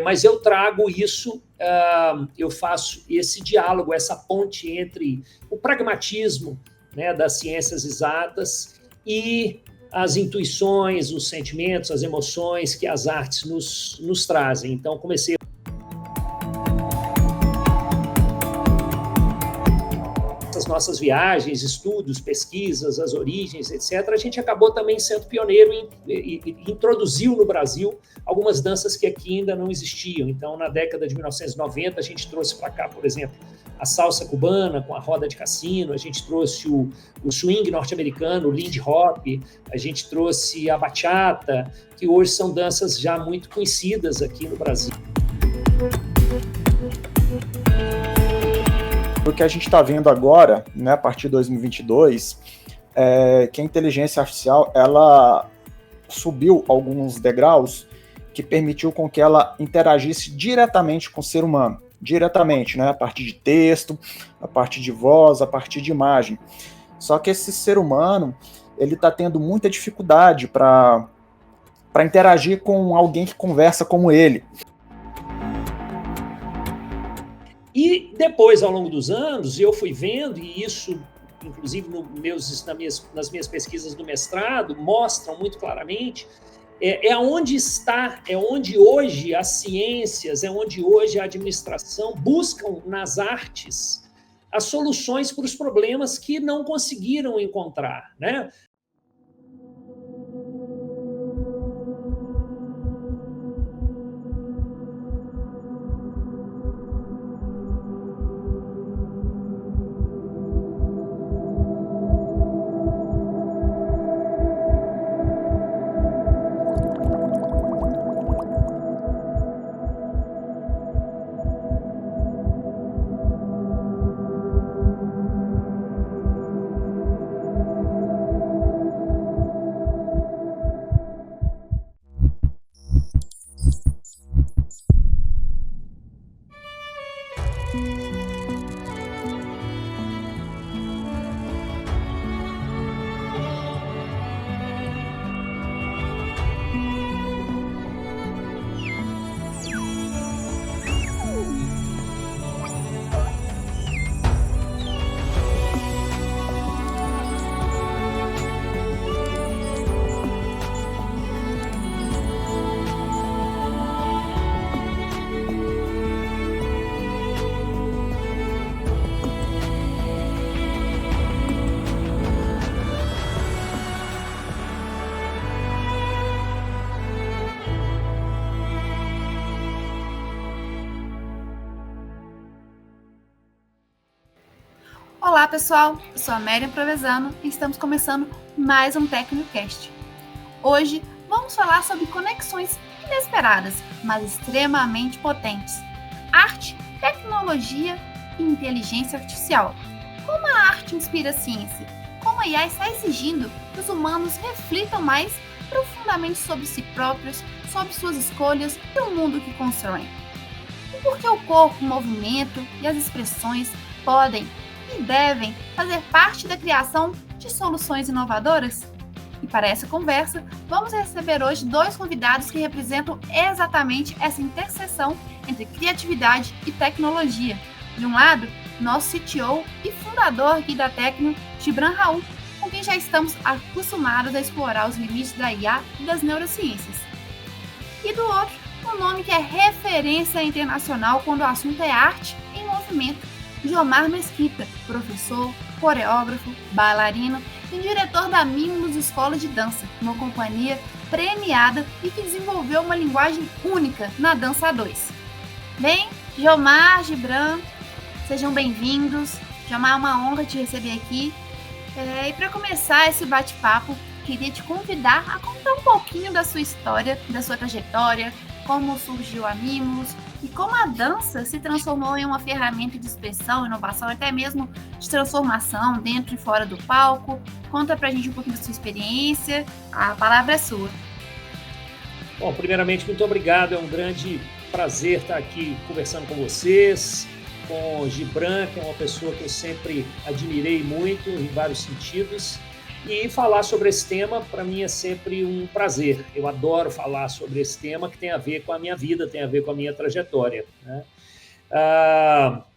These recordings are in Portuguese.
Mas eu trago isso, eu faço esse diálogo, essa ponte entre o pragmatismo, né, das ciências exatas e as intuições, os sentimentos, as emoções que as artes nos trazem. Então, comecei essas nossas viagens, estudos, pesquisas, as origens, etc., a gente acabou também sendo pioneiro e introduziu no Brasil algumas danças que aqui ainda não existiam. Então, na década de 1990, a gente trouxe para cá, por exemplo, a salsa cubana com a roda de cassino, a gente trouxe o swing norte-americano, o Lindy Hop, a gente trouxe a bachata, que hoje são danças já muito conhecidas aqui no Brasil. O que a gente está vendo agora, né, a partir de 2022, que a inteligência artificial ela subiu alguns degraus que permitiu com que ela interagisse diretamente com o ser humano, diretamente, né, a partir de texto, a partir de voz, a partir de imagem. Só que esse ser humano ele está tendo muita dificuldade para interagir com alguém que conversa como ele. E depois, ao longo dos anos, eu fui vendo, e isso, inclusive, nas minhas pesquisas do mestrado, mostram muito claramente, onde hoje as ciências, onde hoje a administração buscam nas artes as soluções para os problemas que não conseguiram encontrar, né? Olá pessoal, eu sou a Miriam Provenzano e estamos começando mais um TecnoCast. Hoje vamos falar sobre conexões inesperadas, mas extremamente potentes. Arte, tecnologia e inteligência artificial. Como a arte inspira a ciência? Como a IA está exigindo que os humanos reflitam mais profundamente sobre si próprios, sobre suas escolhas e o mundo que constroem? E por que o corpo, o movimento e as expressões podem e devem fazer parte da criação de soluções inovadoras? E para essa conversa, vamos receber hoje dois convidados que representam exatamente essa interseção entre criatividade e tecnologia. De um lado, nosso CTO e fundador aqui da Tecno, Gibran Raul, com quem já estamos acostumados a explorar os limites da IA e das neurociências. E do outro, um nome que é referência internacional quando o assunto é arte em movimento, Jomar Mesquita, professor, coreógrafo, bailarino e diretor da Mimos Escola de Dança, uma companhia premiada e que desenvolveu uma linguagem única na dança A2. Bem, Jomar, Gibran, sejam bem-vindos. Jomar, é uma honra te receber aqui. E para começar esse bate-papo, queria te convidar a contar um pouquinho da sua história, da sua trajetória, como surgiu a Mimos, e como a dança se transformou em uma ferramenta de expressão, inovação, até mesmo de transformação dentro e fora do palco. Conta pra gente um pouquinho da sua experiência, a palavra é sua. Bom, primeiramente, muito obrigado, é um grande prazer estar aqui conversando com vocês, com o Gibran, que é uma pessoa que eu sempre admirei muito, em vários sentidos, E falar sobre esse tema, para mim, é sempre um prazer. Eu adoro falar sobre esse tema que tem a ver com a minha vida, tem a ver com a minha trajetória, né?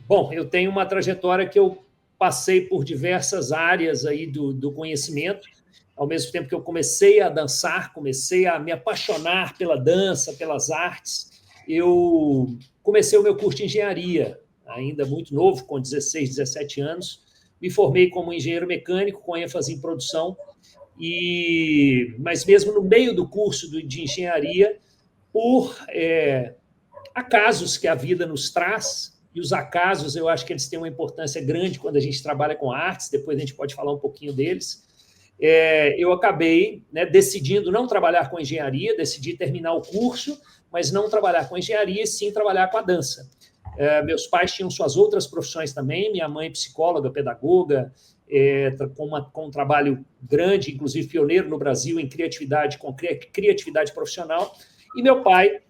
Bom, eu tenho uma trajetória que eu passei por diversas áreas aí do conhecimento. Ao mesmo tempo que eu comecei a dançar, comecei a me apaixonar pela dança, pelas artes, eu comecei o meu curso de engenharia, ainda muito novo, com 16, 17 anos. Me formei como engenheiro mecânico, com ênfase em produção, mas mesmo no meio do curso de engenharia, por acasos que a vida nos traz, e os acasos eu acho que eles têm uma importância grande quando a gente trabalha com artes, depois a gente pode falar um pouquinho deles, eu acabei, né, decidindo não trabalhar com engenharia, decidi terminar o curso, mas não trabalhar com engenharia, e sim trabalhar com a dança. Meus pais tinham suas outras profissões também, minha mãe psicóloga, pedagoga, com um trabalho grande, inclusive pioneiro no Brasil em criatividade, com criatividade profissional, e meu pai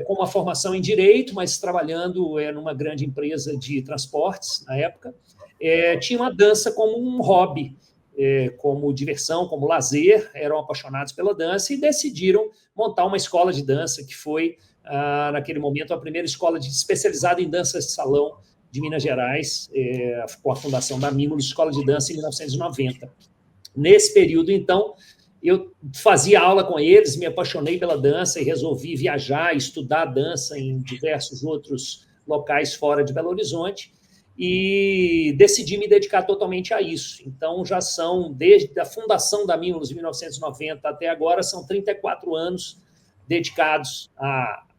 com uma formação em direito, mas trabalhando numa grande empresa de transportes na época, tinha uma dança como um hobby, como diversão, como lazer, eram apaixonados pela dança e decidiram montar uma escola de dança que foi, naquele momento, a primeira escola especializada em danças de salão de Minas Gerais, com a fundação da Mimulus Escola de Dança em 1990. Nesse período, então, eu fazia aula com eles, me apaixonei pela dança e resolvi viajar, estudar dança em diversos outros locais fora de Belo Horizonte e decidi me dedicar totalmente a isso. Então, já são, desde a fundação da Mimulus, em 1990 até agora, são 34 anos dedicados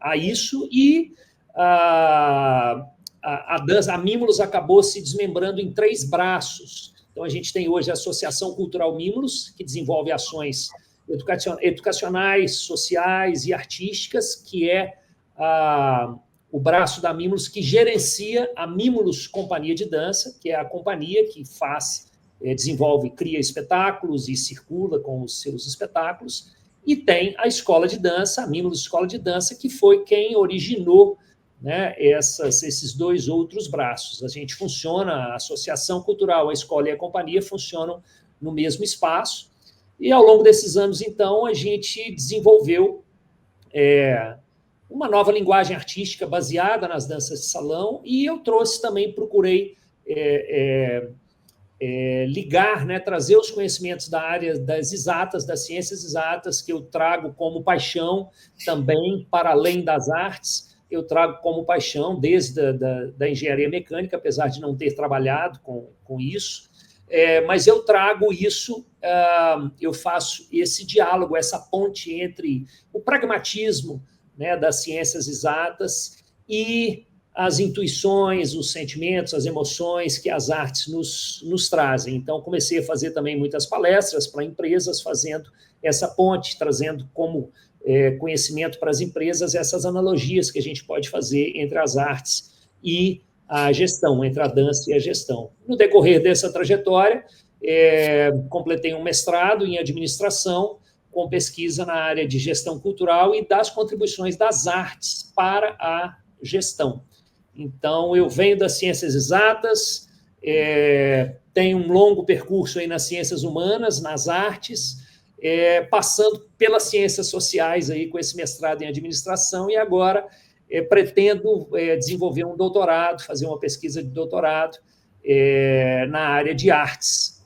a isso, e a dança, a Mimulus acabou se desmembrando em 3 braços. Então, a gente tem hoje a Associação Cultural Mimulus, que desenvolve ações educacionais, sociais e artísticas, que é o braço da Mimulus que gerencia a Mimulus Companhia de Dança, que é a companhia que desenvolve, cria espetáculos e circula com os seus espetáculos, e tem a Escola de Dança, a Mimulus Escola de Dança, que foi quem originou, né, esses 2 outros braços. A gente funciona, a Associação Cultural, a Escola e a Companhia funcionam no mesmo espaço, e ao longo desses anos, então, a gente desenvolveu uma nova linguagem artística baseada nas danças de salão, e eu procurei ligar, né, trazer os conhecimentos da área das exatas, das ciências exatas, que eu trago como paixão também, para além das artes, eu trago como paixão desde da engenharia mecânica, apesar de não ter trabalhado com isso, mas eu trago isso, eu faço esse diálogo, essa ponte entre o pragmatismo, né, das ciências exatas e as intuições, os sentimentos, as emoções que as artes nos trazem. Então, comecei a fazer também muitas palestras para empresas, fazendo essa ponte, trazendo como conhecimento para as empresas essas analogias que a gente pode fazer entre as artes e a gestão, entre a dança e a gestão. No decorrer dessa trajetória, completei um mestrado em administração, com pesquisa na área de gestão cultural e das contribuições das artes para a gestão. Então, eu venho das ciências exatas, tenho um longo percurso aí nas ciências humanas, nas artes, passando pelas ciências sociais aí com esse mestrado em administração, e agora pretendo desenvolver um doutorado, fazer uma pesquisa de doutorado na área de artes,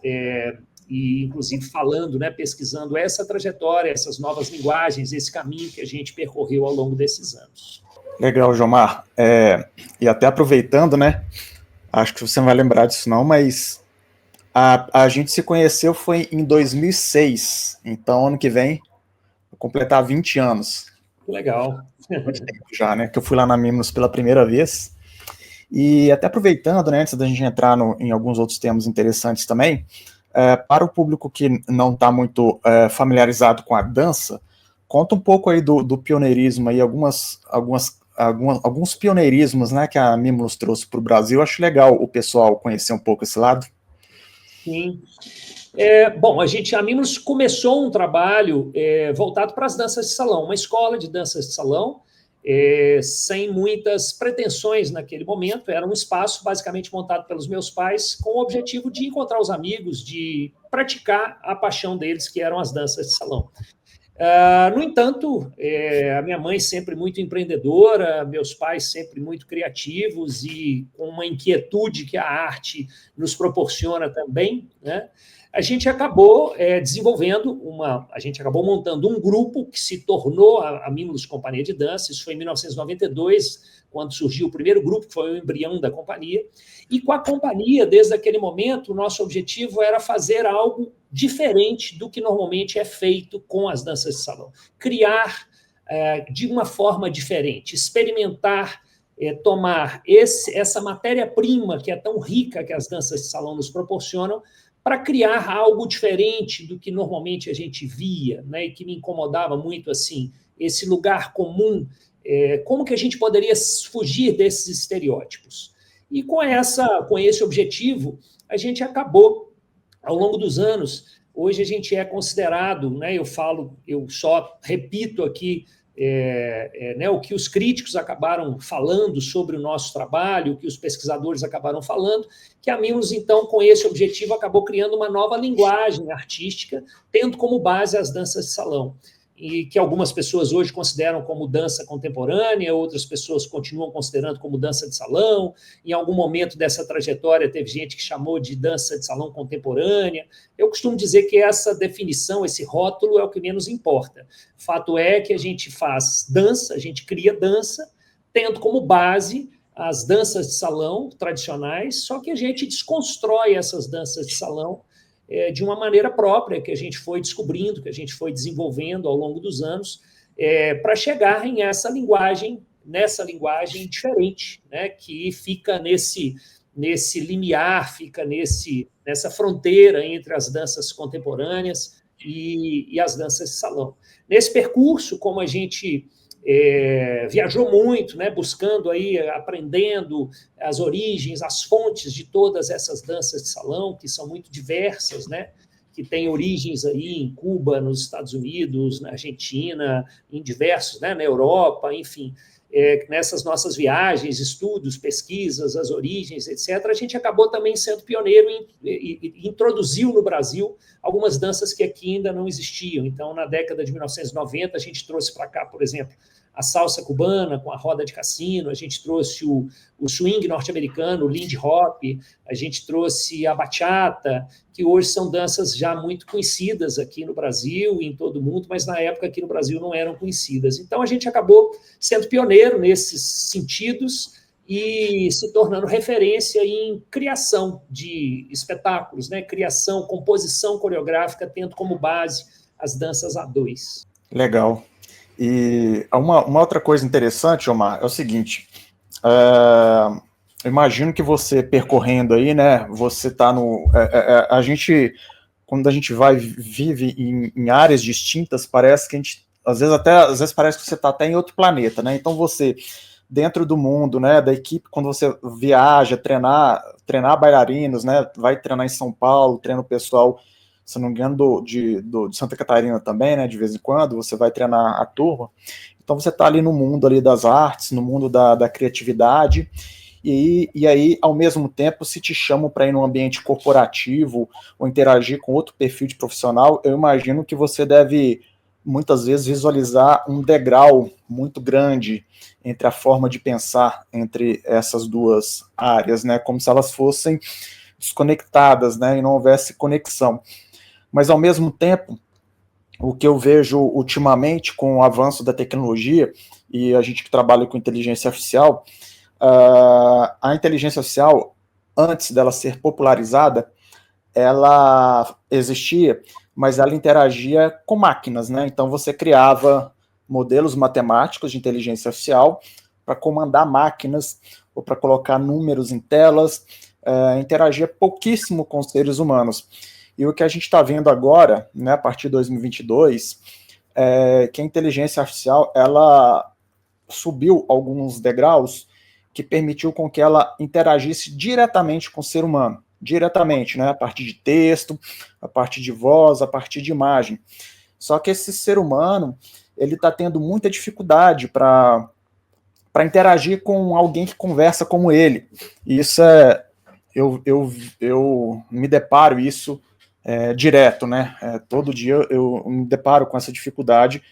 e inclusive falando, né, pesquisando essa trajetória, essas novas linguagens, esse caminho que a gente percorreu ao longo desses anos. Legal, Jomar. E até aproveitando, né, acho que você não vai lembrar disso não, mas a gente se conheceu foi em 2006, então ano que vem vou completar 20 anos. Legal. Já, né, que eu fui lá na Mimulus pela primeira vez. E até aproveitando, né, antes da gente entrar em alguns outros temas interessantes também, para o público que não está muito familiarizado com a dança, conta um pouco aí do pioneirismo, aí, alguns pioneirismos, né, que a Mimulus trouxe para o Brasil. Acho legal o pessoal conhecer um pouco esse lado. Sim. Bom, a Mimulus começou um trabalho voltado para as danças de salão, uma escola de danças de salão, sem muitas pretensões naquele momento. Era um espaço basicamente montado pelos meus pais com o objetivo de encontrar os amigos, de praticar a paixão deles, que eram as danças de salão. No entanto, a minha mãe sempre muito empreendedora, meus pais sempre muito criativos e com uma inquietude que a arte nos proporciona também, né? A gente acabou a gente acabou montando um grupo que se tornou a Mimulus Companhia de Dança. Isso foi em 1992, quando surgiu o primeiro grupo, que foi o embrião da companhia. E com a companhia, desde aquele momento, o nosso objetivo era fazer algo diferente do que normalmente é feito com as danças de salão. Criar de uma forma diferente, experimentar, tomar essa matéria-prima que é tão rica que as danças de salão nos proporcionam, para criar algo diferente do que normalmente a gente via, né, e que me incomodava muito, assim, esse lugar comum, como que a gente poderia fugir desses estereótipos. E com esse objetivo, a gente acabou, ao longo dos anos, hoje a gente é considerado, né, eu só repito aqui, né, o que os críticos acabaram falando sobre o nosso trabalho, o que os pesquisadores acabaram falando, que a Mimulus, então, com esse objetivo, acabou criando uma nova linguagem artística, tendo como base as danças de salão, e que algumas pessoas hoje consideram como dança contemporânea, outras pessoas continuam considerando como dança de salão. Em algum momento dessa trajetória teve gente que chamou de dança de salão contemporânea. Eu costumo dizer que essa definição, esse rótulo é o que menos importa. Fato é que a gente faz dança, a gente cria dança, tendo como base as danças de salão tradicionais, só que a gente desconstrói essas danças de salão de uma maneira própria, que a gente foi descobrindo, que a gente foi desenvolvendo ao longo dos anos, para chegar nessa linguagem diferente, né, que fica nesse limiar, fica nessa fronteira entre as danças contemporâneas e as danças de salão. Nesse percurso, como a gente viajou muito, né, buscando aí, aprendendo as origens, as fontes de todas essas danças de salão, que são muito diversas, né, que têm origens aí em Cuba, nos Estados Unidos, na Argentina, em diversos, né, na Europa, enfim. Nessas nossas viagens, estudos, pesquisas, as origens, etc., a gente acabou também sendo pioneiro e introduziu no Brasil algumas danças que aqui ainda não existiam. Então, na década de 1990, a gente trouxe para cá, por exemplo, a salsa cubana com a roda de cassino, a gente trouxe o swing norte-americano, o Lindy Hop, a gente trouxe a bachata, que hoje são danças já muito conhecidas aqui no Brasil e em todo o mundo, mas na época aqui no Brasil não eram conhecidas. Então, a gente acabou sendo pioneiro nesses sentidos e se tornando referência em criação de espetáculos, né? Criação, composição coreográfica, tendo como base as danças A2. Legal. E uma outra coisa interessante, Omar, é o seguinte, eu imagino que você percorrendo aí, né, você está quando a gente vive em áreas distintas, parece que às vezes parece que você está até em outro planeta, né, então você, dentro do mundo, né, da equipe, quando você viaja, treinar bailarinos, né, vai treinar em São Paulo, treina o pessoal, se não me engano, de Santa Catarina também, né, de vez em quando, você vai treinar a turma, então você está ali no mundo ali das artes, no mundo da criatividade, e aí, ao mesmo tempo, se te chamam para ir num ambiente corporativo, ou interagir com outro perfil de profissional, eu imagino que você deve, muitas vezes, visualizar um degrau muito grande entre a forma de pensar entre essas duas áreas, né, como se elas fossem desconectadas, né, e não houvesse conexão. Mas, ao mesmo tempo, o que eu vejo ultimamente com o avanço da tecnologia, e a gente que trabalha com inteligência artificial, a inteligência artificial, antes dela ser popularizada, ela existia, mas ela interagia com máquinas, né? Então você criava modelos matemáticos de inteligência artificial para comandar máquinas ou para colocar números em telas, interagia pouquíssimo com os seres humanos. E o que a gente está vendo agora, né, a partir de 2022, que a inteligência artificial ela subiu alguns degraus que permitiu com que ela interagisse diretamente com o ser humano, diretamente, né, a partir de texto, a partir de voz, a partir de imagem. Só que esse ser humano, ele está tendo muita dificuldade para para interagir com alguém que conversa como ele. E isso eu me deparo isso direto, né? Todo dia eu me deparo com essa dificuldade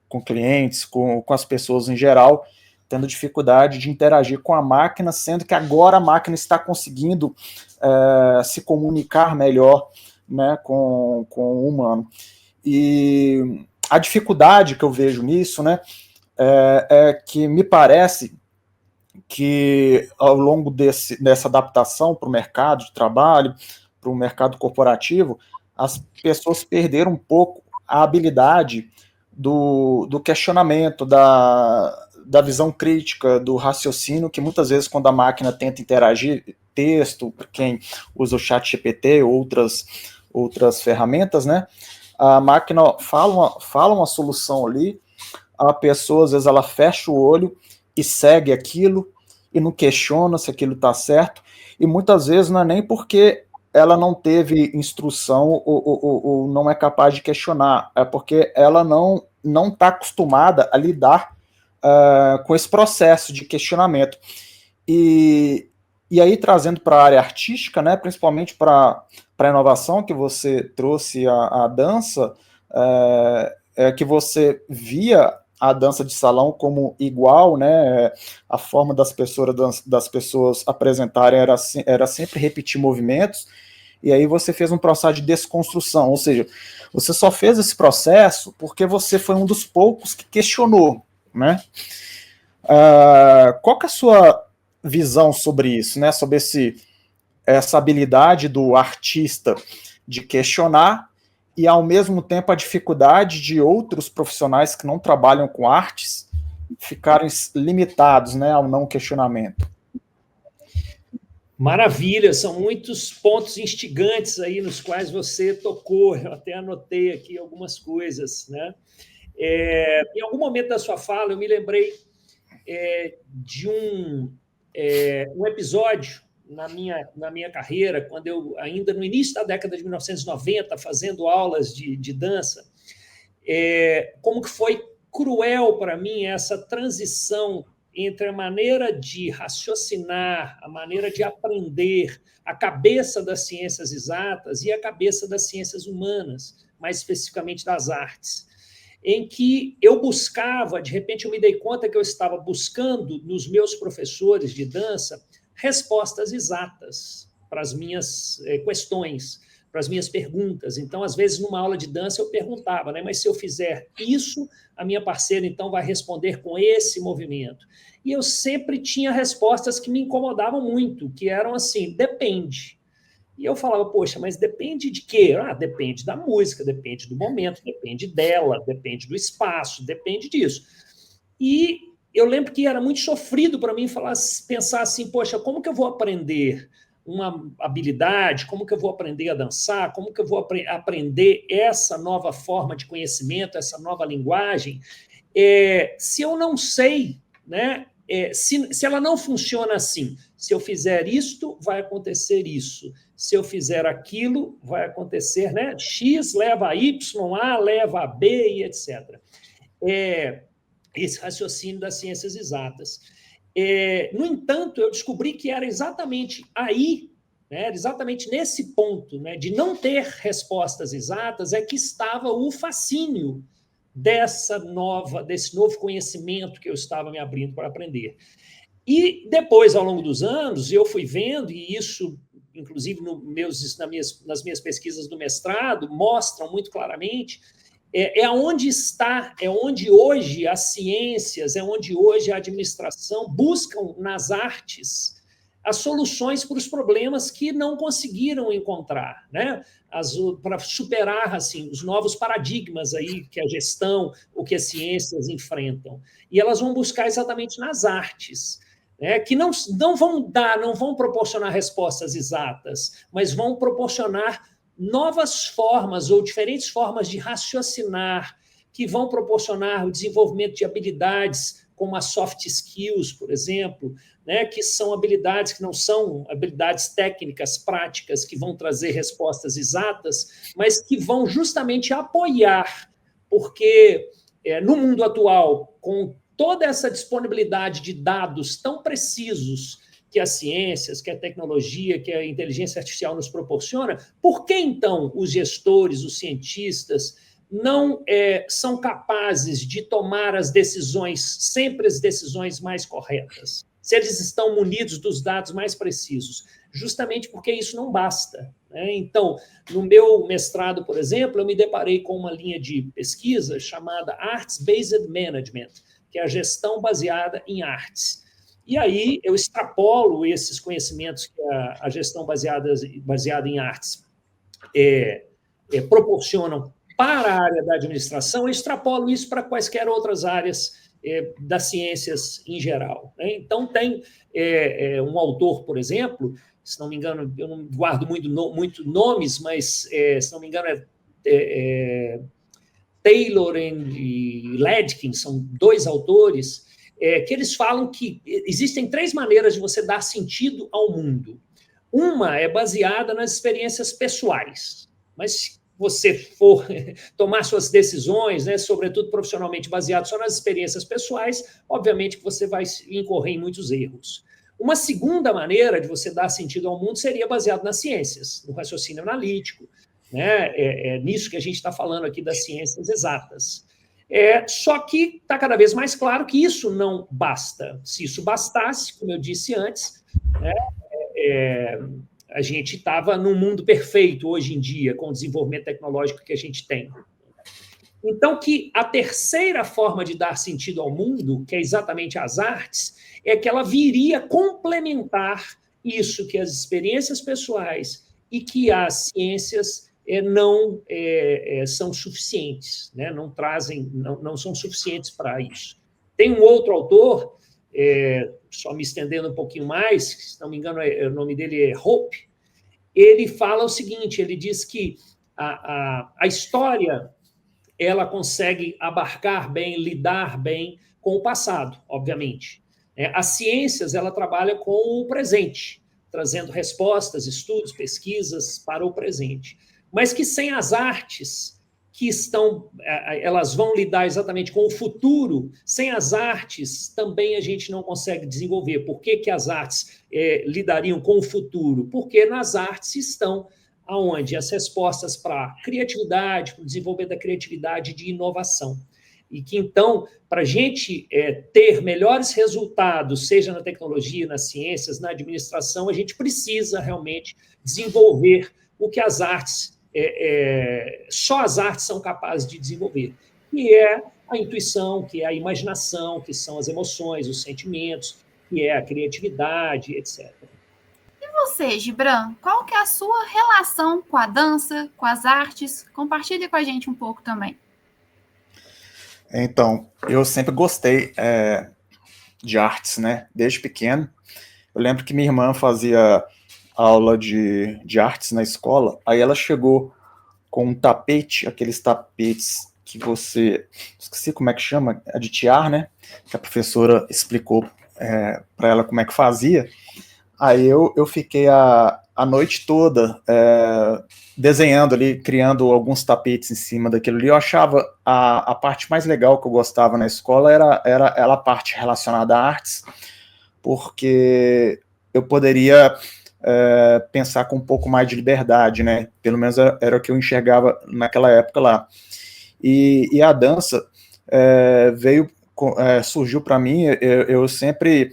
com clientes, com as pessoas em geral, tendo dificuldade de interagir com a máquina, sendo que agora a máquina está conseguindo se comunicar melhor, né, com o humano. E a dificuldade que eu vejo nisso, né, é que me parece que ao longo dessa adaptação para o mercado de trabalho, para o mercado corporativo, as pessoas perderam um pouco a habilidade do questionamento, da visão crítica, do raciocínio, que muitas vezes quando a máquina tenta interagir, texto, para quem usa o ChatGPT ou outras ferramentas, né, a máquina fala uma solução ali, a pessoa às vezes ela fecha o olho e segue aquilo e não questiona se aquilo está certo, e muitas vezes não é nem porque ela não teve instrução ou não é capaz de questionar, é porque ela não está acostumada a lidar com esse processo de questionamento. E aí, trazendo para a área artística, né, principalmente para a inovação que você trouxe a dança, que você via a dança de salão como igual, né, a forma das pessoas apresentarem era sempre repetir movimentos, e aí você fez um processo de desconstrução, ou seja, você só fez esse processo porque você foi um dos poucos que questionou, né? Qual que é a sua visão sobre isso, né? Sobre essa habilidade do artista de questionar e, ao mesmo tempo, a dificuldade de outros profissionais que não trabalham com artes ficarem limitados, né, ao não questionamento. Maravilha, são muitos pontos instigantes aí nos quais você tocou, eu até anotei aqui algumas coisas, né? Em algum momento da sua fala, eu me lembrei de um episódio na minha carreira, quando eu, ainda no início da década de 1990, fazendo aulas de dança, como que foi cruel para mim essa transição entre a maneira de raciocinar, a maneira de aprender, a cabeça das ciências exatas e a cabeça das ciências humanas, mais especificamente das artes, em que eu buscava, de repente eu me dei conta que eu estava buscando nos meus professores de dança respostas exatas para as minhas questões, para as minhas perguntas. Então, às vezes, numa aula de dança, eu perguntava, né, mas se eu fizer isso, a minha parceira, então, vai responder com esse movimento. E eu sempre tinha respostas que me incomodavam muito, que eram assim, depende. E eu falava, poxa, mas depende de quê? Depende da música, depende do momento, depende dela, depende do espaço, depende disso. E eu lembro que era muito sofrido para mim pensar assim, poxa, como que eu vou aprender uma habilidade, como que eu vou aprender a dançar, como que eu vou aprender essa nova forma de conhecimento, essa nova linguagem, se eu não sei, né, se ela não funciona assim, se eu fizer isto, vai acontecer isso, se eu fizer aquilo, vai acontecer, né, X leva a Y, A leva a B e etc. Esse raciocínio das ciências exatas. No entanto, eu descobri que era exatamente aí, né, era exatamente nesse ponto, né, de não ter respostas exatas, que estava o fascínio desse novo conhecimento que eu estava me abrindo para aprender. E depois, ao longo dos anos, eu fui vendo, e isso, inclusive, nas minhas pesquisas do mestrado, mostram muito claramente, onde hoje as ciências, onde hoje a administração buscam nas artes as soluções para os problemas que não conseguiram encontrar, né? Para superar assim, os novos paradigmas aí que a gestão ou que as ciências enfrentam. E elas vão buscar exatamente nas artes, né? Que não vão proporcionar respostas exatas, mas vão proporcionar novas formas ou diferentes formas de raciocinar que vão proporcionar o desenvolvimento de habilidades como as soft skills, por exemplo, né, que são habilidades que não são habilidades técnicas, práticas, que vão trazer respostas exatas, mas que vão justamente apoiar, porque no mundo atual, com toda essa disponibilidade de dados tão precisos que as ciências, que a tecnologia, que a inteligência artificial nos proporciona, por que, então, os gestores, os cientistas, não são capazes de tomar as decisões, sempre as decisões mais corretas? Se eles estão munidos dos dados mais precisos? Justamente porque isso não basta, né? Então, no meu mestrado, por exemplo, eu me deparei com uma linha de pesquisa chamada Arts-Based Management, que é a gestão baseada em artes. E aí eu extrapolo esses conhecimentos que a gestão baseada em artes proporcionam para a área da administração, eu extrapolo isso para quaisquer outras áreas das ciências em geral, né? Então, tem um autor, por exemplo, se não me engano, eu não guardo muito nomes, mas, se não me engano, Taylor e Ledkin, são 2 autores, que eles falam que existem 3 maneiras de você dar sentido ao mundo. Uma é baseada nas experiências pessoais, mas se você for tomar suas decisões, né, sobretudo profissionalmente baseado só nas experiências pessoais, obviamente que você vai incorrer em muitos erros. Uma segunda maneira de você dar sentido ao mundo seria baseado nas ciências, no raciocínio analítico, né? Nisso que a gente está falando aqui das ciências exatas. Só que está cada vez mais claro que isso não basta. Se isso bastasse, como eu disse antes, né, a gente estava num mundo perfeito hoje em dia, com o desenvolvimento tecnológico que a gente tem. Então, que a terceira forma de dar sentido ao mundo, que é exatamente as artes, é que ela viria complementar isso que as experiências pessoais e que as ciências não são suficientes, né? Não são suficientes para isso. Tem um outro autor, só me estendendo um pouquinho mais, se não me engano, o nome dele é Hope, ele fala o seguinte, ele diz que a história ela consegue abarcar bem, lidar bem com o passado, obviamente. As ciências, ela trabalha com o presente, trazendo respostas, estudos, pesquisas para o presente. Mas que sem as artes, elas vão lidar exatamente com o futuro, sem as artes também a gente não consegue desenvolver. Por que as artes lidariam com o futuro? Porque nas artes estão aonde as respostas para a criatividade, para o desenvolvimento da criatividade e de inovação. E que, então, para a gente ter melhores resultados, seja na tecnologia, nas ciências, na administração, a gente precisa realmente desenvolver o que as artes, só as artes são capazes de desenvolver, que é a intuição, que é a imaginação, que são as emoções, os sentimentos, que é a criatividade, etc. E você, Gibran, qual que é a sua relação com a dança, com as artes? Compartilhe com a gente um pouco também. Então, eu sempre gostei de artes, né? Desde pequeno. Eu lembro que minha irmã fazia aula de artes na escola, aí ela chegou com um tapete, aqueles tapetes que você... Esqueci como é que chama, de tiar, né? Que a professora explicou para ela como é que fazia. Aí eu fiquei a noite toda desenhando ali, criando alguns tapetes em cima daquilo ali. Eu achava a parte mais legal que eu gostava na escola era a parte relacionada a artes, porque eu poderia pensar com um pouco mais de liberdade, né? Pelo menos era o que eu enxergava naquela época lá. E a dança surgiu para mim, eu sempre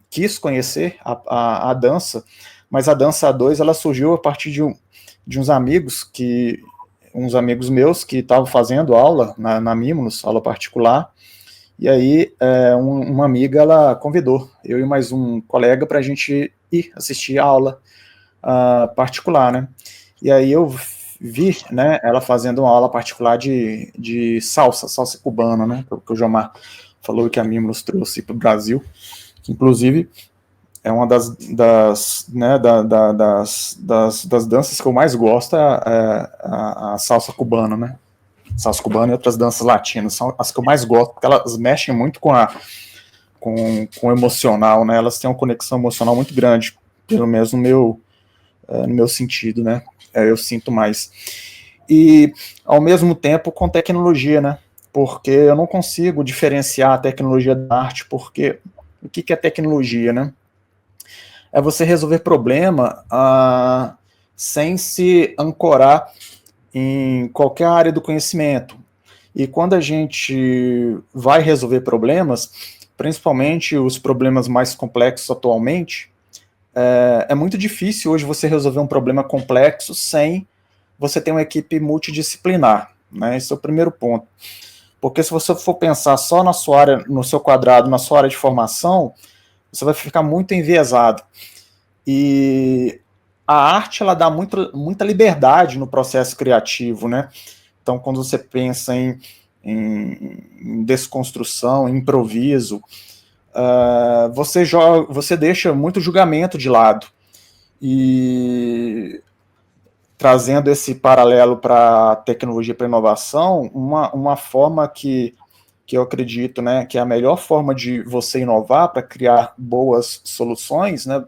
quis conhecer a dança, mas a dança A2 ela surgiu a partir de uns amigos meus que estavam fazendo aula na Mimulus, aula particular, e aí uma amiga ela convidou eu e mais um colega para a gente ir assistir a aula particular, né? E aí eu vi, né, ela fazendo uma aula particular de salsa cubana, né, que o Jomar falou que a Mimulus trouxe para o Brasil, que inclusive é uma das danças que eu mais gosto, a salsa cubana, né? Salsa cubana e outras danças latinas são as que eu mais gosto, porque elas mexem muito com o emocional, né? Elas têm uma conexão emocional muito grande, pelo menos no meu sentido, né? Eu sinto mais. E, ao mesmo tempo, com tecnologia, né? porque eu não consigo diferenciar a tecnologia da arte, porque o que é tecnologia, né? É você resolver problema sem se ancorar em qualquer área do conhecimento. E quando a gente vai resolver problemas, principalmente os problemas mais complexos atualmente, é muito difícil hoje você resolver um problema complexo sem você ter uma equipe multidisciplinar, né? Esse é o primeiro ponto. Porque se você for pensar só na sua área, no seu quadrado, na sua área de formação, você vai ficar muito enviesado. E a arte, ela dá muita liberdade no processo criativo, né? Então, quando você pensa em desconstrução, em improviso, você deixa muito julgamento de lado. E trazendo esse paralelo para a tecnologia, para a inovação, uma forma que eu acredito, né, que é a melhor forma de você inovar para criar boas soluções, né,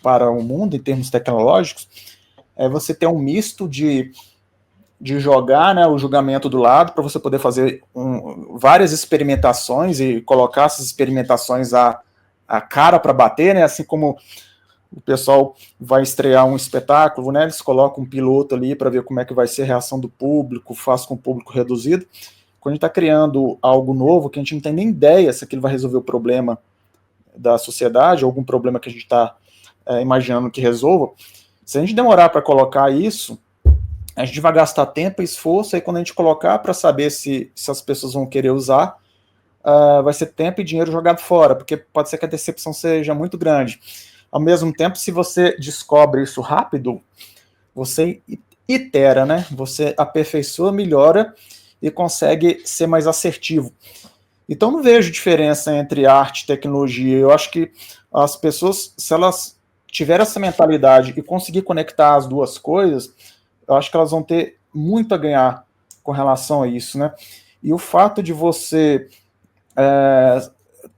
para o mundo em termos tecnológicos, é você ter um misto de jogar, né, o julgamento do lado para você poder fazer várias experimentações e colocar essas experimentações a cara para bater, né, assim como o pessoal vai estrear um espetáculo, né, eles colocam um piloto ali para ver como é que vai ser a reação do público, faz com o público reduzido. Quando a gente está criando algo novo, que a gente não tem nem ideia se aquilo vai resolver o problema da sociedade, ou algum problema que a gente está imaginando que resolva, se a gente demorar para colocar isso, a gente vai gastar tempo e esforço, e quando a gente colocar para saber se as pessoas vão querer usar, vai ser tempo e dinheiro jogado fora, porque pode ser que a decepção seja muito grande. Ao mesmo tempo, se você descobre isso rápido, você itera, né? Você aperfeiçoa, melhora e consegue ser mais assertivo. Então, não vejo diferença entre arte e tecnologia. Eu acho que as pessoas, se elas tiverem essa mentalidade e conseguir conectar as duas coisas, eu acho que elas vão ter muito a ganhar com relação a isso, né? E o fato de você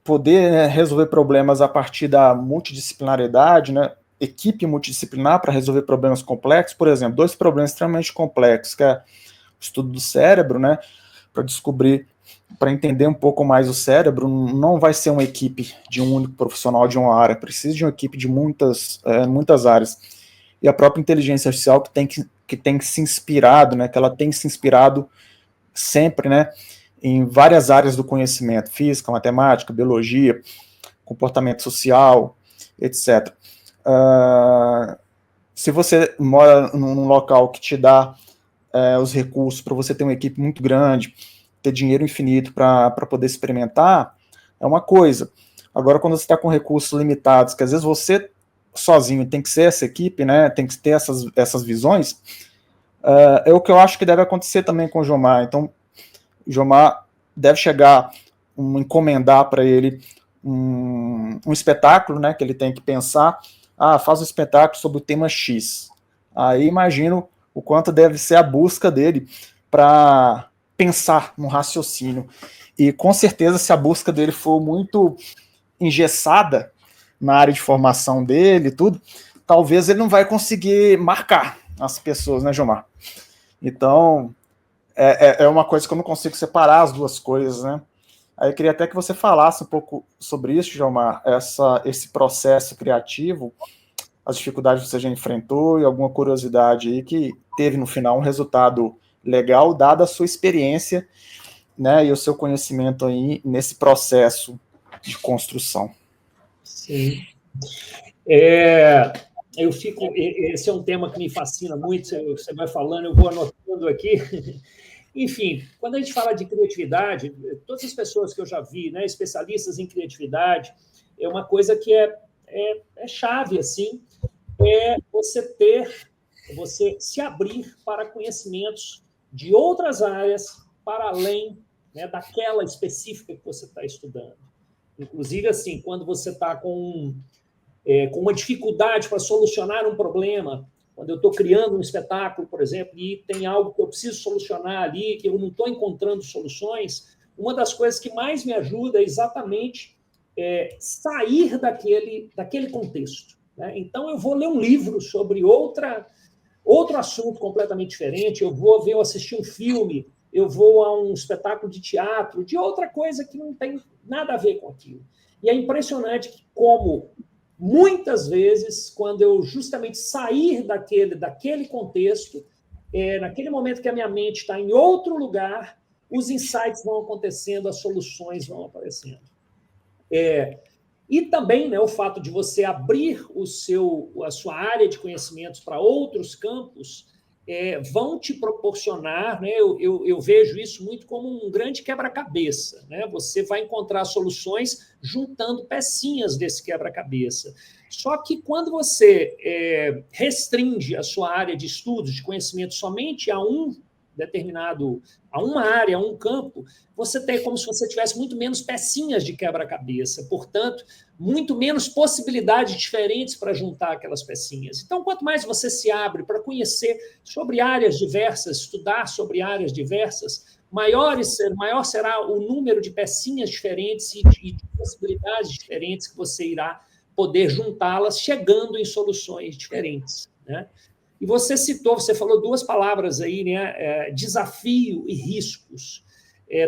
poder, né, resolver problemas a partir da multidisciplinaridade, né, equipe multidisciplinar para resolver problemas complexos, por exemplo, 2 problemas extremamente complexos, que é o estudo do cérebro, né, para descobrir, para entender um pouco mais o cérebro, não vai ser uma equipe de um único profissional de uma área, precisa de uma equipe de muitas áreas. E a própria inteligência artificial que tem se inspirado, né, que ela tem se inspirado sempre, né, em várias áreas do conhecimento, física, matemática, biologia, comportamento social, etc. Se você mora num local que te dá os recursos para você ter uma equipe muito grande, ter dinheiro infinito para poder experimentar, é uma coisa. Agora, quando você está com recursos limitados, que às vezes você sozinho tem que ser essa equipe, né, tem que ter essas visões, é o que eu acho que deve acontecer também com o Jomar. Então, o Jomar deve encomendar para ele um espetáculo, né, que ele tem que pensar, faz um espetáculo sobre o tema X. Aí imagino o quanto deve ser a busca dele para pensar no raciocínio. E com certeza, se a busca dele for muito engessada na área de formação dele e tudo, talvez ele não vai conseguir marcar as pessoas, né, Jomar? Então, é uma coisa que eu não consigo separar as duas coisas, né? Aí eu queria até que você falasse um pouco sobre isso, Jomar, esse processo criativo, as dificuldades que você já enfrentou e alguma curiosidade aí que teve no final um resultado legal, dada a sua experiência, né, e o seu conhecimento aí nesse processo de construção. Sim. Esse é um tema que me fascina muito, você vai falando, eu vou anotando aqui. Enfim, quando a gente fala de criatividade, todas as pessoas que eu já vi, né, especialistas em criatividade, é uma coisa que é chave, assim, você se abrir para conhecimentos de outras áreas para além, né, daquela específica que você está estudando. Inclusive, assim, quando você está com uma dificuldade para solucionar um problema, quando eu estou criando um espetáculo, por exemplo, e tem algo que eu preciso solucionar ali, que eu não estou encontrando soluções, uma das coisas que mais me ajuda é exatamente sair daquele contexto, né? Então, eu vou ler um livro sobre outro assunto completamente diferente, eu vou assistir um filme eu vou a um espetáculo de teatro, de outra coisa que não tem nada a ver com aquilo. E é impressionante como, muitas vezes, quando eu justamente sair daquele contexto, naquele momento que a minha mente está em outro lugar, os insights vão acontecendo, as soluções vão aparecendo. E também, né, o fato de você abrir a sua área de conhecimentos para outros campos vão te proporcionar, né, eu vejo isso muito como um grande quebra-cabeça. Né? Você vai encontrar soluções juntando pecinhas desse quebra-cabeça. Só que quando você restringe a sua área de estudos, de conhecimento somente a uma área, a um campo, você tem como se você tivesse muito menos pecinhas de quebra-cabeça, portanto, muito menos possibilidades diferentes para juntar aquelas pecinhas. Então, quanto mais você se abre para conhecer sobre áreas diversas, estudar sobre áreas diversas, maior será o número de pecinhas diferentes e de possibilidades diferentes que você irá poder juntá-las, chegando em soluções diferentes, né? E você falou duas palavras aí, né? Desafio e riscos.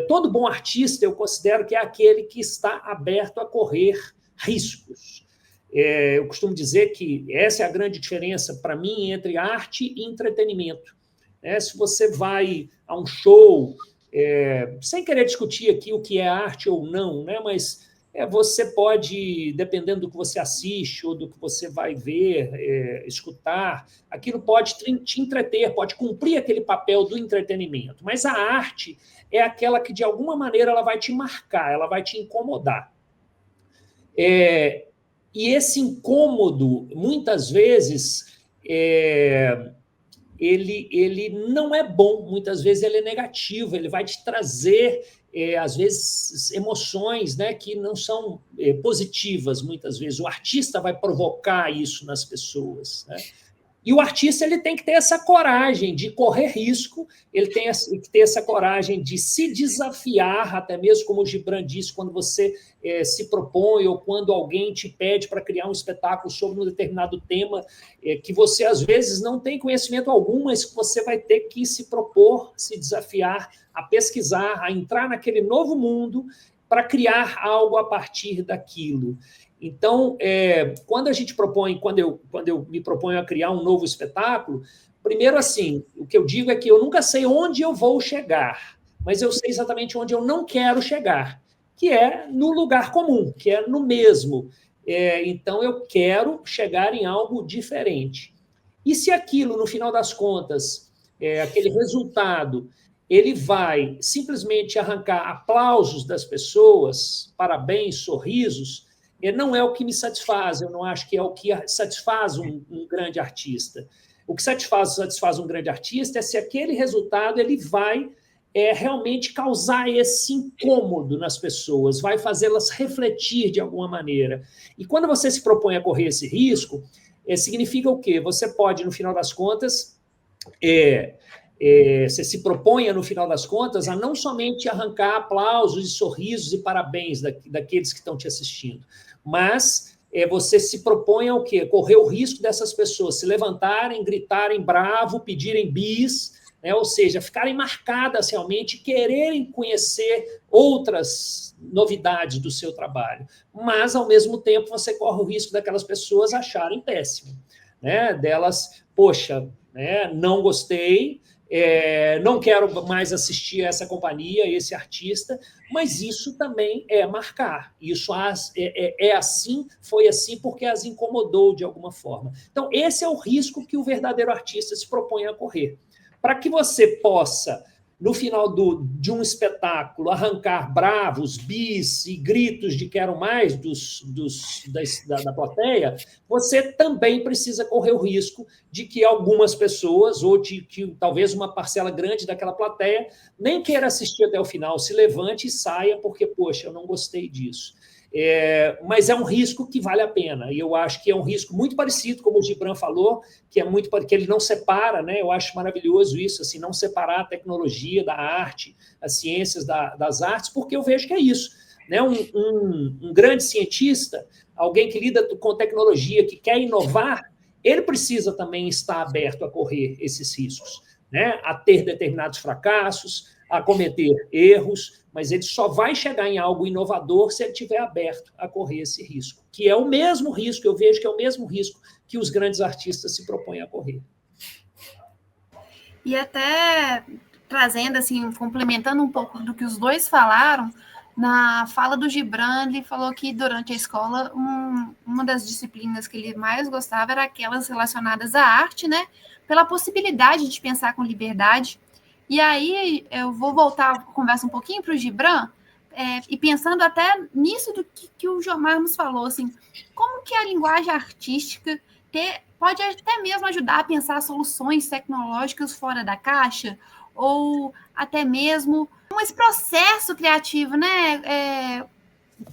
Todo bom artista, eu considero que é aquele que está aberto a correr riscos. Eu costumo dizer que essa é a grande diferença, para mim, entre arte e entretenimento. Se você vai a um show, sem querer discutir aqui o que é arte ou não, né? Mas você pode, dependendo do que você assiste ou do que você vai ver, escutar, aquilo pode te entreter, pode cumprir aquele papel do entretenimento. Mas a arte é aquela que, de alguma maneira, ela vai te marcar, ela vai te incomodar. E esse incômodo, muitas vezes, ele não é bom, muitas vezes ele é negativo, ele vai te trazer, às vezes, emoções, né, que não são positivas, muitas vezes. O artista vai provocar isso nas pessoas, né? E o artista ele tem que ter essa coragem de correr risco, ele tem que ter essa coragem de se desafiar, até mesmo como o Gibran disse, quando você se propõe ou quando alguém te pede para criar um espetáculo sobre um determinado tema, que você, às vezes, não tem conhecimento algum, mas que você vai ter que se propor, se desafiar a pesquisar, a entrar naquele novo mundo para criar algo a partir daquilo. Então, quando eu me proponho a criar um novo espetáculo, primeiro, assim, o que eu digo é que eu nunca sei onde eu vou chegar, mas eu sei exatamente onde eu não quero chegar, que é no lugar comum, que é no mesmo. Então, eu quero chegar em algo diferente. E se aquilo, no final das contas, aquele resultado, ele vai simplesmente arrancar aplausos das pessoas, parabéns, sorrisos, não é o que me satisfaz, eu não acho que é o que satisfaz um grande artista. O que satisfaz um grande artista é se aquele resultado ele vai realmente causar esse incômodo nas pessoas, vai fazê-las refletir de alguma maneira. E quando você se propõe a correr esse risco, significa o quê? Você pode, no final das contas, você se proponha, no final das contas, a não somente arrancar aplausos e sorrisos e parabéns daqueles que estão te assistindo, mas você se propõe ao quê? Correr o risco dessas pessoas se levantarem, gritarem bravo, pedirem bis, né? Ou seja, ficarem marcadas realmente, quererem conhecer outras novidades do seu trabalho. Mas, ao mesmo tempo, você corre o risco daquelas pessoas acharem péssimo, né? Delas, poxa, né? Não gostei, não quero mais assistir a essa companhia, esse artista, mas isso também é marcar. Isso assim, foi assim porque as incomodou de alguma forma. Então, esse é o risco que o verdadeiro artista se propõe a correr. Para que você possa, no final de um espetáculo, arrancar bravos, bis e gritos de quero mais da plateia, você também precisa correr o risco de que algumas pessoas, ou de que talvez uma parcela grande daquela plateia, nem queira assistir até o final, se levante e saia porque, poxa, eu não gostei disso. Mas é um risco que vale a pena, e eu acho que é um risco muito parecido, como o Gibran falou, que ele não separa, né? Eu acho maravilhoso isso, assim, não separar a tecnologia da arte, as ciências das artes, porque eu vejo que é isso, né? Um grande cientista, alguém que lida com tecnologia, que quer inovar, ele precisa também estar aberto a correr esses riscos, né? A ter determinados fracassos, a cometer erros, mas ele só vai chegar em algo inovador se ele estiver aberto a correr esse risco, que é o mesmo risco, eu vejo que é o mesmo risco que os grandes artistas se propõem a correr. E até trazendo, assim, complementando um pouco do que os dois falaram, na fala do Gibran, ele falou que durante a escola, uma das disciplinas que ele mais gostava era aquelas relacionadas à arte, né? Pela possibilidade de pensar com liberdade. E aí eu vou voltar a conversa um pouquinho para o Gibran, e pensando até nisso do que o Jomar nos falou, assim, como que a linguagem artística pode até mesmo ajudar a pensar soluções tecnológicas fora da caixa, ou até mesmo esse processo criativo, né,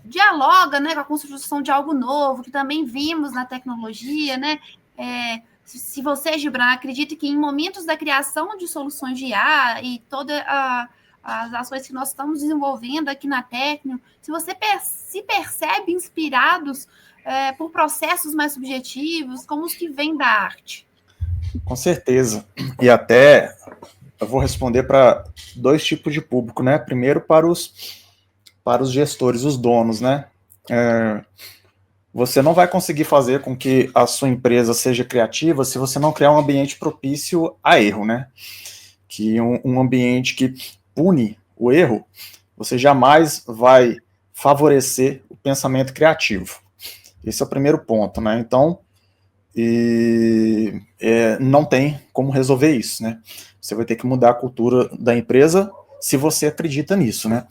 dialoga, né, com a construção de algo novo, que também vimos na tecnologia, né, se você, Gibran, acredita que em momentos da criação de soluções de IA e todas as ações que nós estamos desenvolvendo aqui na Tecnio, se você se percebe inspirados por processos mais subjetivos, como os que vêm da arte? Com certeza. E até eu vou responder para 2 tipos de público, né? Primeiro, para os gestores, os donos, né? Você não vai conseguir fazer com que a sua empresa seja criativa se você não criar um ambiente propício a erro, né? Que um ambiente que pune o erro, você jamais vai favorecer o pensamento criativo. Esse é o primeiro ponto, né? Então, não tem como resolver isso, né? Você vai ter que mudar a cultura da empresa se você acredita nisso, né?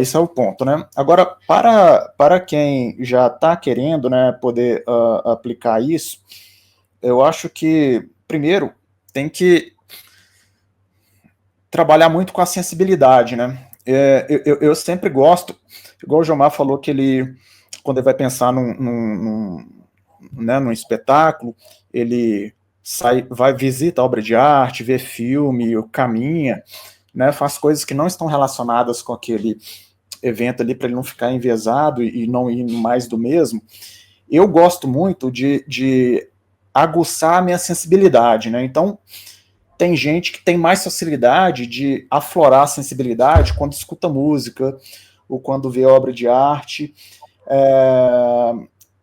Esse é o ponto, né? Agora, para quem já está querendo, né, poder aplicar isso, eu acho que, primeiro, tem que trabalhar muito com a sensibilidade, né? Eu sempre gosto, igual o Jomar falou, que ele, quando ele vai pensar num espetáculo, ele visita a obra de arte, vê filme, caminha, né, faz coisas que não estão relacionadas com aquele evento ali, para ele não ficar enviesado e não ir mais do mesmo. Eu gosto muito de aguçar a minha sensibilidade, né? Então, tem gente que tem mais facilidade de aflorar a sensibilidade quando escuta música ou quando vê obra de arte.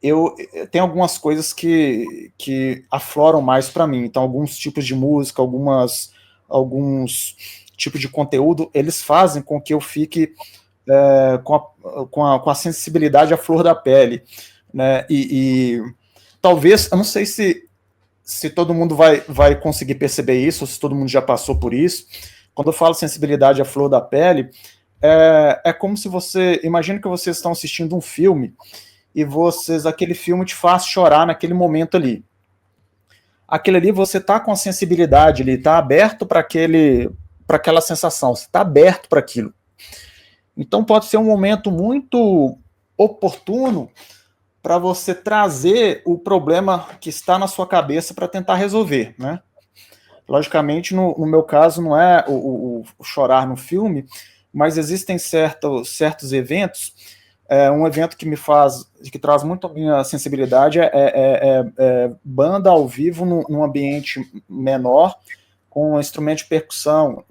Eu tenho algumas coisas que afloram mais para mim. Então, alguns tipos de música, alguns tipos de conteúdo, eles fazem com que eu fique com a sensibilidade à flor da pele, né? E talvez, eu não sei se todo mundo vai conseguir perceber isso, ou se todo mundo já passou por isso. Quando eu falo sensibilidade à flor da pele, é como se imagina que vocês estão assistindo um filme e aquele filme te faz chorar naquele momento ali. Aquele ali, você está com a sensibilidade ali, está aberto para aquela sensação, você está aberto para aquilo. Então pode ser um momento muito oportuno para você trazer o problema que está na sua cabeça para tentar resolver, né? Logicamente, no meu caso, não é o chorar no filme, mas existem certos eventos. Um evento que traz muito a minha sensibilidade é banda ao vivo num ambiente menor, com um instrumento de percussão,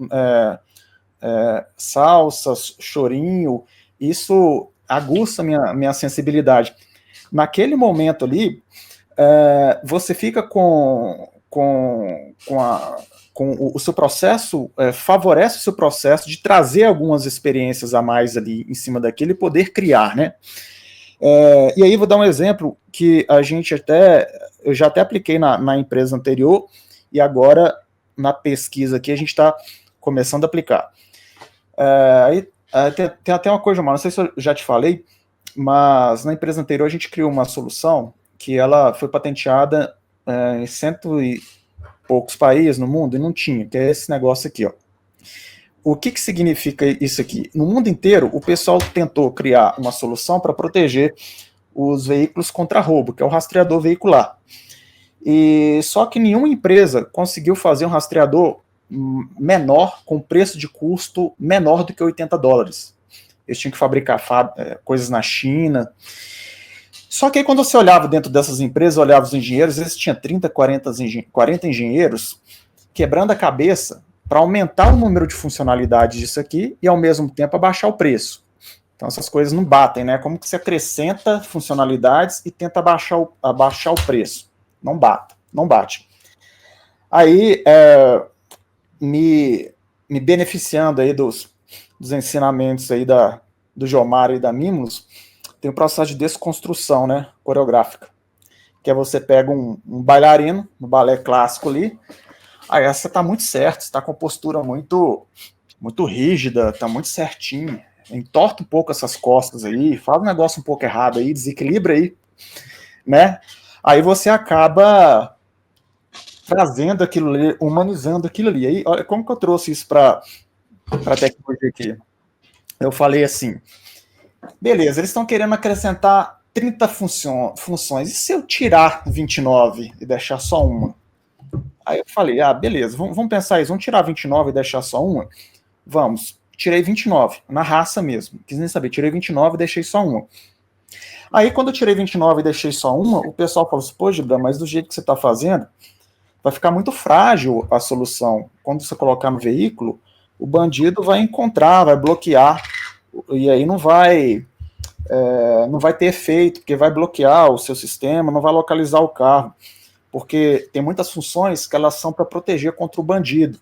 salsa, chorinho. Isso aguça minha sensibilidade. Naquele momento ali, você fica com o seu processo, favorece o seu processo de trazer algumas experiências a mais ali em cima daquilo e poder criar, né? E aí vou dar um exemplo que eu já até apliquei na empresa anterior, e agora na pesquisa aqui a gente está começando a aplicar. Tem até uma coisa, não sei se eu já te falei, mas na empresa anterior a gente criou uma solução que ela foi patenteada em 100 e poucos países no mundo e não tinha, que é esse negócio aqui, ó. O que significa isso aqui? No mundo inteiro, o pessoal tentou criar uma solução para proteger os veículos contra roubo, que é o rastreador veicular. E só que nenhuma empresa conseguiu fazer um rastreador menor, com preço de custo menor do que $80. Eles tinham que fabricar coisas na China. Só que aí, quando você olhava dentro dessas empresas, olhava os engenheiros, eles tinham 30, 40 engenheiros quebrando a cabeça para aumentar o número de funcionalidades disso aqui e, ao mesmo tempo, abaixar o preço. Então, essas coisas não batem, né? Como que você acrescenta funcionalidades e tenta abaixar o preço? Não bate. Aí, me beneficiando aí dos ensinamentos aí do Jomar e da Mimos, tem o processo de desconstrução, né, coreográfica, que é você pega um bailarino, no balé clássico ali, aí você está muito certo, você está com a postura muito rígida, está muito certinho, entorta um pouco essas costas aí, faz um negócio um pouco errado aí, desequilibra aí, né, aí você acaba trazendo aquilo ali, humanizando aquilo ali. Aí, olha como que eu trouxe isso para a tecnologia aqui. Eu falei assim, beleza, eles estão querendo acrescentar 30 funções, e se eu tirar 29 e deixar só uma? Aí eu falei, beleza, vamos pensar isso, vamos tirar 29 e deixar só uma? Vamos, tirei 29, na raça mesmo, quis nem saber, tirei 29 e deixei só uma. Aí quando eu tirei 29 e deixei só uma, o pessoal falou assim, pô, Gibran, mas do jeito que você está fazendo, vai ficar muito frágil a solução. Quando você colocar no veículo, o bandido vai encontrar, vai bloquear, e aí não vai ter efeito, porque vai bloquear o seu sistema, não vai localizar o carro, porque tem muitas funções que elas são para proteger contra o bandido.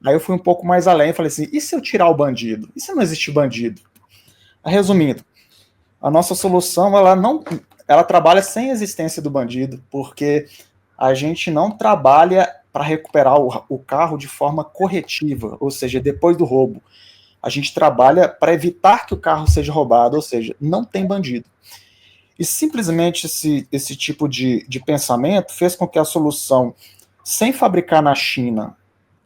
Aí eu fui um pouco mais além e falei assim, e se eu tirar o bandido? E se não existe bandido? Resumindo, a nossa solução, ela trabalha sem a existência do bandido, porque a gente não trabalha para recuperar o carro de forma corretiva, ou seja, depois do roubo. A gente trabalha para evitar que o carro seja roubado, ou seja, não tem bandido. E simplesmente esse tipo de pensamento fez com que a solução, sem fabricar na China,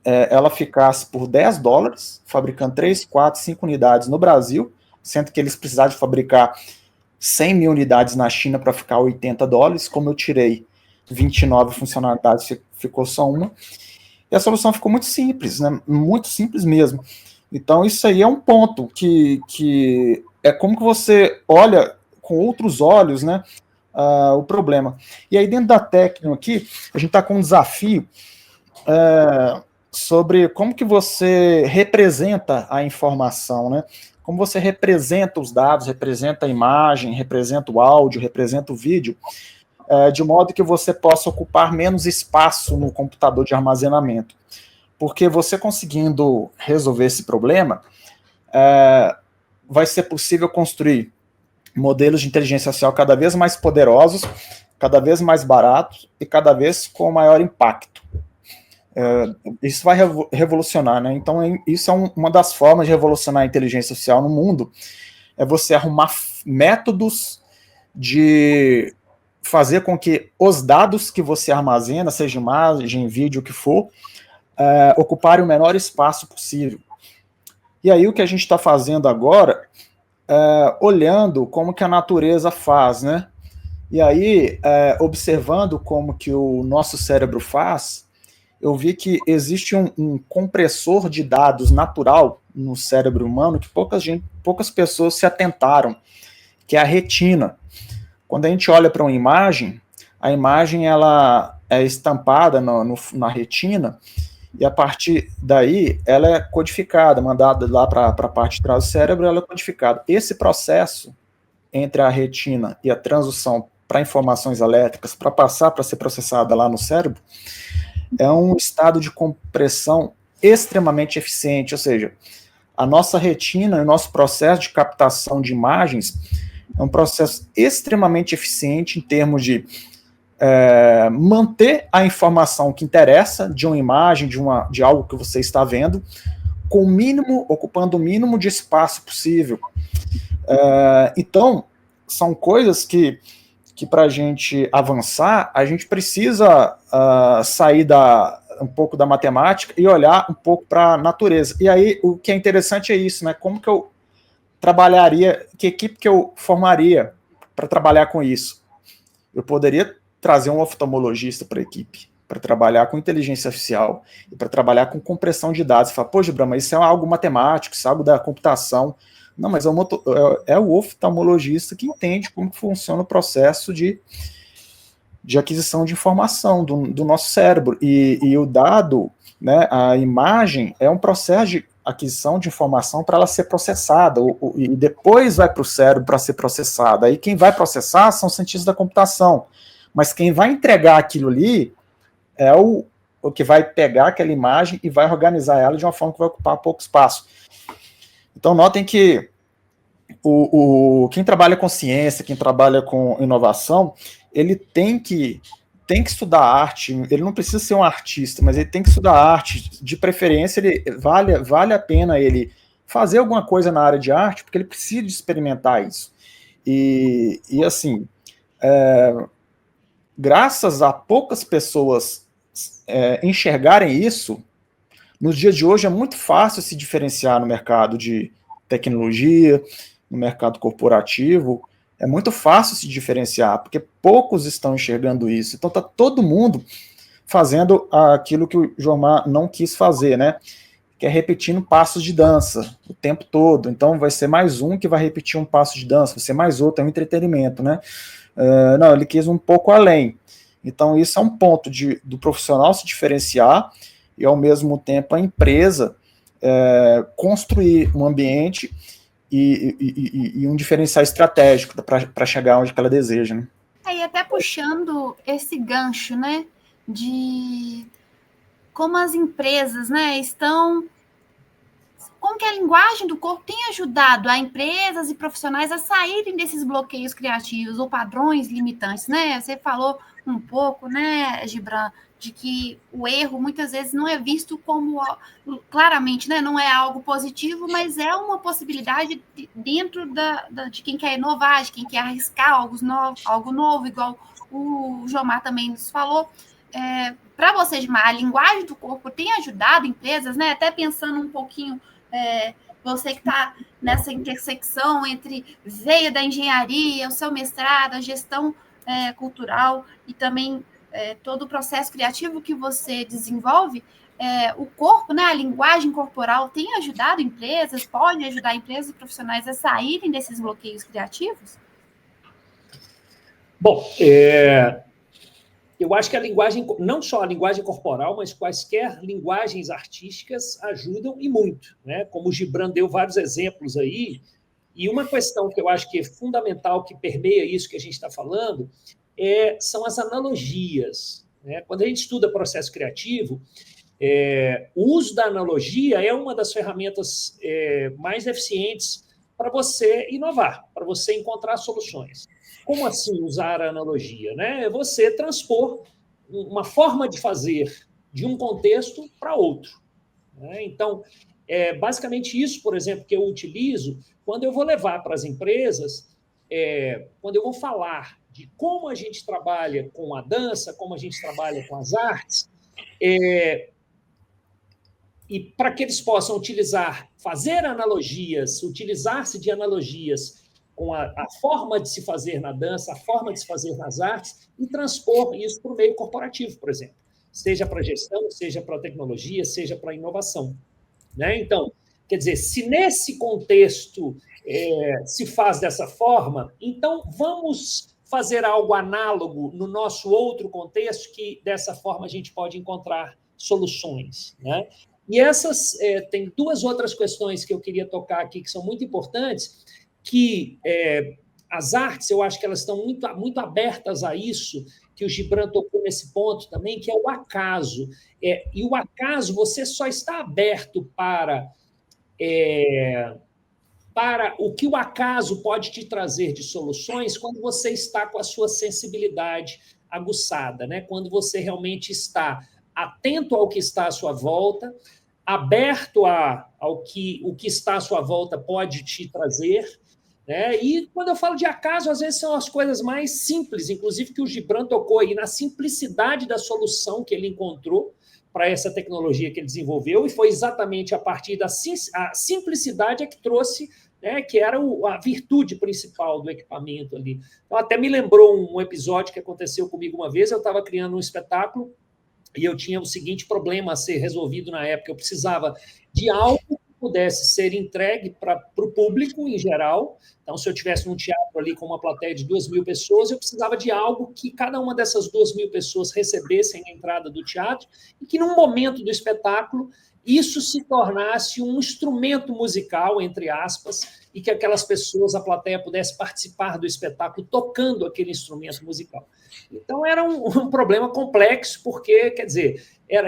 ela ficasse por $10, fabricando 3, 4, 5 unidades no Brasil, sendo que eles precisaram de fabricar 100 mil unidades na China para ficar $80, como eu tirei 29 funcionalidades, ficou só uma. E a solução ficou muito simples, né? Muito simples mesmo. Então, isso aí é um ponto que é como que você olha com outros olhos, né, o problema. E aí, dentro da técnica aqui, a gente está com um desafio sobre como que você representa a informação, né? Como você representa os dados, representa a imagem, representa o áudio, representa o vídeo, de modo que você possa ocupar menos espaço no computador de armazenamento. Porque você conseguindo resolver esse problema, vai ser possível construir modelos de inteligência artificial cada vez mais poderosos, cada vez mais baratos e cada vez com maior impacto. Isso vai revolucionar, né? Então, isso é uma das formas de revolucionar a inteligência artificial no mundo, é você arrumar métodos de fazer com que os dados que você armazena, seja imagem, vídeo, o que for, ocuparem o menor espaço possível. E aí o que a gente está fazendo agora, olhando como que a natureza faz, né? E aí, observando como que o nosso cérebro faz, eu vi que existe um compressor de dados natural no cérebro humano que poucas pessoas se atentaram, que é a retina. Quando a gente olha para uma imagem, a imagem ela é estampada na retina, e a partir daí ela é codificada, mandada lá para a parte de trás do cérebro, ela é codificada. Esse processo entre a retina e a transdução para informações elétricas, para passar para ser processada lá no cérebro, é um estado de compressão extremamente eficiente, ou seja, a nossa retina e o nosso processo de captação de imagens é um processo extremamente eficiente em termos de manter a informação que interessa de uma imagem, de algo que você está vendo, ocupando o mínimo de espaço possível. Então, são coisas que para a gente avançar, a gente precisa sair um pouco da matemática e olhar um pouco para a natureza. E aí, o que é interessante é isso, né? Como que eu trabalharia, que equipe que eu formaria para trabalhar com isso? Eu poderia trazer um oftalmologista para a equipe, para trabalhar com inteligência artificial, e para trabalhar com compressão de dados. Falar, pô, Gibran, mas isso é algo matemático, isso é algo da computação. Não, mas é o oftalmologista que entende como funciona o processo de de aquisição de informação do nosso cérebro. E o dado, né, a imagem, é um processo de aquisição de informação para ela ser processada, e depois vai para o cérebro para ser processada. Aí quem vai processar são os cientistas da computação, mas quem vai entregar aquilo ali é o que vai pegar aquela imagem e vai organizar ela de uma forma que vai ocupar pouco espaço. Então, notem que quem trabalha com ciência, quem trabalha com inovação, ele tem que estudar arte, ele não precisa ser um artista, mas ele tem que estudar arte, de preferência, vale a pena ele fazer alguma coisa na área de arte, porque ele precisa de experimentar isso. E assim, graças a poucas pessoas enxergarem isso, nos dias de hoje é muito fácil se diferenciar no mercado de tecnologia, no mercado corporativo, é muito fácil se diferenciar, porque poucos estão enxergando isso. Então está todo mundo fazendo aquilo que o Jomar não quis fazer, né? Que é repetindo passos de dança o tempo todo. Então vai ser mais um que vai repetir um passo de dança, vai ser mais outro, é um entretenimento, né? Não, ele quis um pouco além. Então isso é um ponto do profissional se diferenciar e, ao mesmo tempo, a empresa construir um ambiente e um diferencial estratégico para chegar onde que ela deseja, né? E até puxando esse gancho, né, de como as empresas, né, como que a linguagem do corpo tem ajudado a empresas e profissionais a saírem desses bloqueios criativos ou padrões limitantes, né? Você falou um pouco, né, Gibran, de que o erro muitas vezes não é visto como, claramente, né, não é algo positivo, mas é uma possibilidade dentro de quem quer inovar, de quem quer arriscar algo novo, igual o Jomar também nos falou. Para você, Gibran, a linguagem do corpo tem ajudado empresas, né, até pensando um pouquinho, você que está nessa intersecção entre veia da engenharia, o seu mestrado, a gestão cultural e também todo o processo criativo que você desenvolve, o corpo, né, a linguagem corporal tem ajudado empresas, pode ajudar empresas e profissionais a saírem desses bloqueios criativos? Bom, eu acho que a linguagem, não só a linguagem corporal, mas quaisquer linguagens artísticas ajudam e muito, né? Como o Gibran deu vários exemplos aí, e uma questão que eu acho que é fundamental, que permeia isso que a gente está falando, são as analogias, né? Quando a gente estuda processo criativo, o uso da analogia é uma das ferramentas mais eficientes para você inovar, para você encontrar soluções. Como assim usar a analogia? Né? É você transpor uma forma de fazer de um contexto para outro. Né? Então, basicamente isso, por exemplo, que eu utilizo quando eu vou levar para as empresas, quando eu vou falar de como a gente trabalha com a dança, como a gente trabalha com as artes, e para que eles possam fazer analogias, utilizar-se de analogias com a forma de se fazer na dança, a forma de se fazer nas artes, e transpor isso para o meio corporativo, por exemplo. Seja para gestão, seja para tecnologia, seja para inovação. Né? Então, quer dizer, se nesse contexto se faz dessa forma, então vamos fazer algo análogo no nosso outro contexto, que dessa forma a gente pode encontrar soluções. Né? E essas, tem duas outras questões que eu queria tocar aqui, que são muito importantes, que as artes, eu acho que elas estão muito, muito abertas a isso, que o Gibran tocou nesse ponto também, que é o acaso. E o acaso, você só está aberto para o que o acaso pode te trazer de soluções quando você está com a sua sensibilidade aguçada, né? Quando você realmente está atento ao que está à sua volta, aberto ao que o que está à sua volta pode te trazer, né? E quando eu falo de acaso, às vezes são as coisas mais simples, inclusive que o Gibran tocou aí, na simplicidade da solução que ele encontrou para essa tecnologia que ele desenvolveu, e foi exatamente a partir da simplicidade que trouxe, né, que era a virtude principal do equipamento ali. Então, até me lembrou um episódio que aconteceu comigo uma vez. Eu estava criando um espetáculo e eu tinha o seguinte problema a ser resolvido na época. Eu precisava de algo que pudesse ser entregue para o público em geral, Então, se eu tivesse num teatro ali com uma plateia de 2.000 pessoas, eu precisava de algo que cada uma dessas 2.000 pessoas recebessem na entrada do teatro e que, num momento do espetáculo, isso se tornasse um instrumento musical, entre aspas, e que aquelas pessoas, a plateia, pudesse participar do espetáculo tocando aquele instrumento musical. Então, era um problema complexo, porque, quer dizer,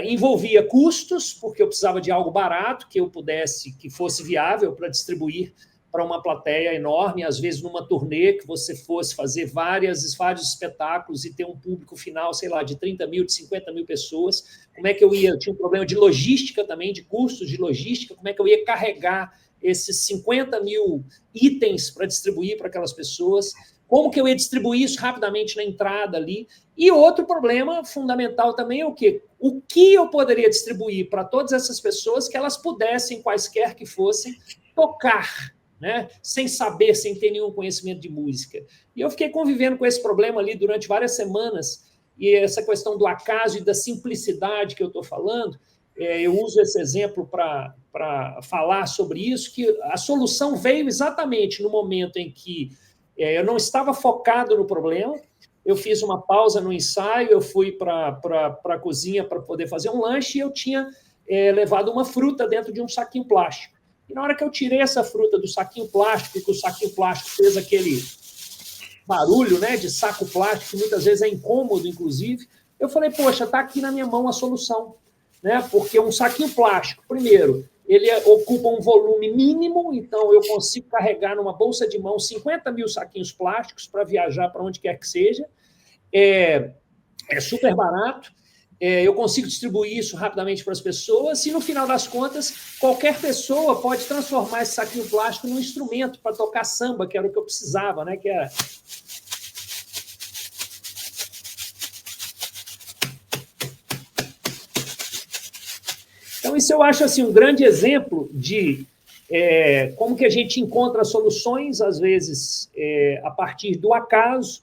envolvia custos, porque eu precisava de algo barato, que fosse viável para distribuir para uma plateia enorme, às vezes numa turnê que você fosse fazer vários espetáculos e ter um público final, sei lá, de 30 mil, de 50 mil pessoas. Como é que eu ia? Tinha um problema de logística também, de custos de logística, como é que eu ia carregar esses 50 mil itens para distribuir para aquelas pessoas? Como que eu ia distribuir isso rapidamente na entrada ali? E outro problema fundamental também é o quê? O que eu poderia distribuir para todas essas pessoas que elas pudessem, quaisquer que fossem, tocar, né? Sem saber, sem ter nenhum conhecimento de música. E eu fiquei convivendo com esse problema ali durante várias semanas, e essa questão do acaso e da simplicidade que eu estou falando, eu uso esse exemplo para falar sobre isso, que a solução veio exatamente no momento em que eu não estava focado no problema, eu fiz uma pausa no ensaio, eu fui para a cozinha para poder fazer um lanche e eu tinha levado uma fruta dentro de um saquinho plástico. E na hora que eu tirei essa fruta do saquinho plástico, que o saquinho plástico fez aquele barulho, né, de saco plástico, que muitas vezes é incômodo, inclusive, eu falei, poxa, está aqui na minha mão a solução. Né? Porque um saquinho plástico, primeiro, ele ocupa um volume mínimo, então eu consigo carregar numa bolsa de mão 50 mil saquinhos plásticos para viajar para onde quer que seja. É super barato. Eu consigo distribuir isso rapidamente para as pessoas e, no final das contas, qualquer pessoa pode transformar esse saquinho plástico num instrumento para tocar samba, que era o que eu precisava, né? Que era... Então, isso eu acho assim, um grande exemplo de como que a gente encontra soluções, às vezes, a partir do acaso,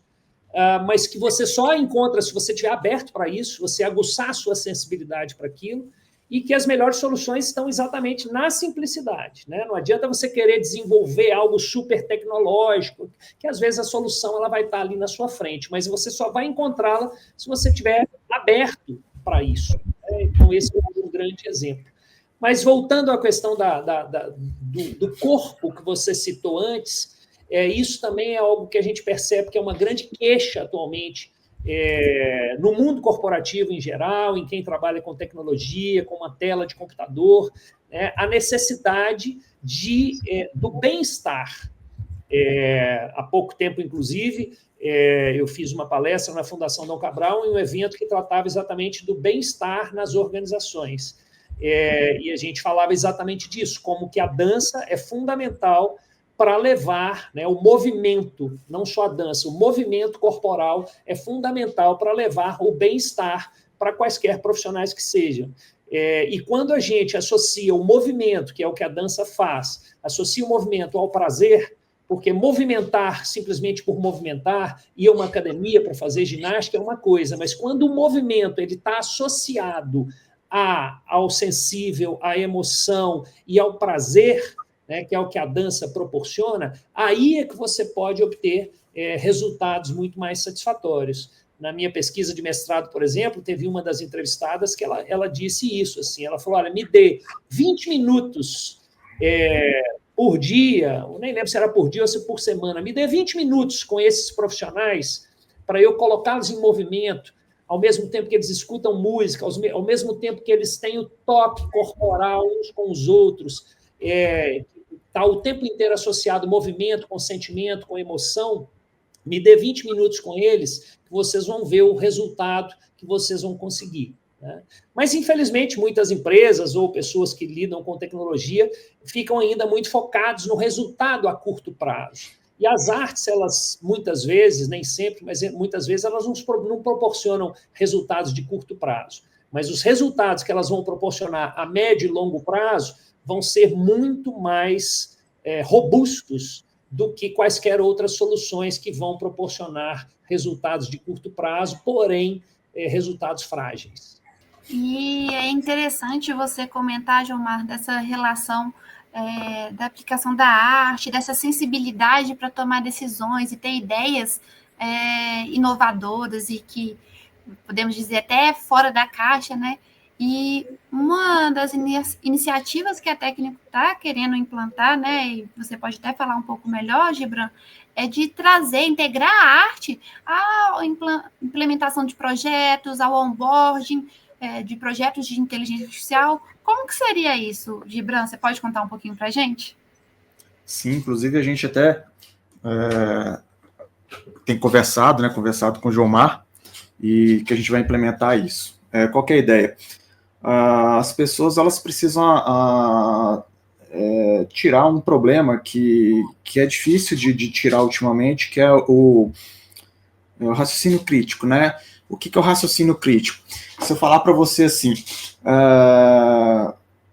mas que você só encontra se você estiver aberto para isso, se você aguçar a sua sensibilidade para aquilo, e que as melhores soluções estão exatamente na simplicidade. Né? Não adianta você querer desenvolver algo super tecnológico, que às vezes a solução ela vai estar ali na sua frente, mas você só vai encontrá-la se você estiver aberto para isso. Então, esse é um grande exemplo. Mas, voltando à questão do corpo que você citou antes, isso também é algo que a gente percebe que é uma grande queixa atualmente no mundo corporativo em geral, em quem trabalha com tecnologia, com uma tela de computador, né, a necessidade do bem-estar. Há pouco tempo, inclusive, eu fiz uma palestra na Fundação Dom Cabral em um evento que tratava exatamente do bem-estar nas organizações. E a gente falava exatamente disso, como que a dança é fundamental para levar, né, o movimento, não só a dança, o movimento corporal é fundamental para levar o bem-estar para quaisquer profissionais que sejam. E quando a gente associa o movimento, que é o que a dança faz, associa o movimento ao prazer, porque movimentar simplesmente por movimentar, ir a uma academia para fazer ginástica é uma coisa, mas quando o movimento está associado ao sensível, à emoção e ao prazer, né, que é o que a dança proporciona, aí é que você pode obter resultados muito mais satisfatórios. Na minha pesquisa de mestrado, por exemplo, teve uma das entrevistadas que ela disse isso, assim, ela falou, olha, me dê 20 minutos por dia, eu nem lembro se era por dia ou se por semana, me dê 20 minutos com esses profissionais para eu colocá-los em movimento, ao mesmo tempo que eles escutam música, ao mesmo tempo que eles têm o toque corporal uns com os outros, está o tempo inteiro associado movimento, com sentimento, com emoção, me dê 20 minutos com eles, que vocês vão ver o resultado que vocês vão conseguir. Né? Mas, infelizmente, muitas empresas ou pessoas que lidam com tecnologia ficam ainda muito focados no resultado a curto prazo. E as artes, elas, muitas vezes, nem sempre, mas muitas vezes, elas não proporcionam resultados de curto prazo. Mas os resultados que elas vão proporcionar a médio e longo prazo vão ser muito mais robustos do que quaisquer outras soluções que vão proporcionar resultados de curto prazo, porém, resultados frágeis. E é interessante você comentar, Gilmar, dessa relação da aplicação da arte, dessa sensibilidade para tomar decisões e ter ideias inovadoras e que, podemos dizer, até fora da caixa, né? E uma das iniciativas que a técnica está querendo implantar, né, e você pode até falar um pouco melhor, Gibran, é de integrar a arte à implementação de projetos, ao onboarding de projetos de inteligência artificial. Como que seria isso, Gibran? Você pode contar um pouquinho para a gente? Sim, inclusive a gente até tem conversado com o Gilmar, e que a gente vai implementar isso. Qual que é a ideia? As pessoas elas precisam tirar um problema que é difícil de tirar ultimamente, que é o raciocínio crítico, né? O que é o raciocínio crítico? Se eu falar para você assim,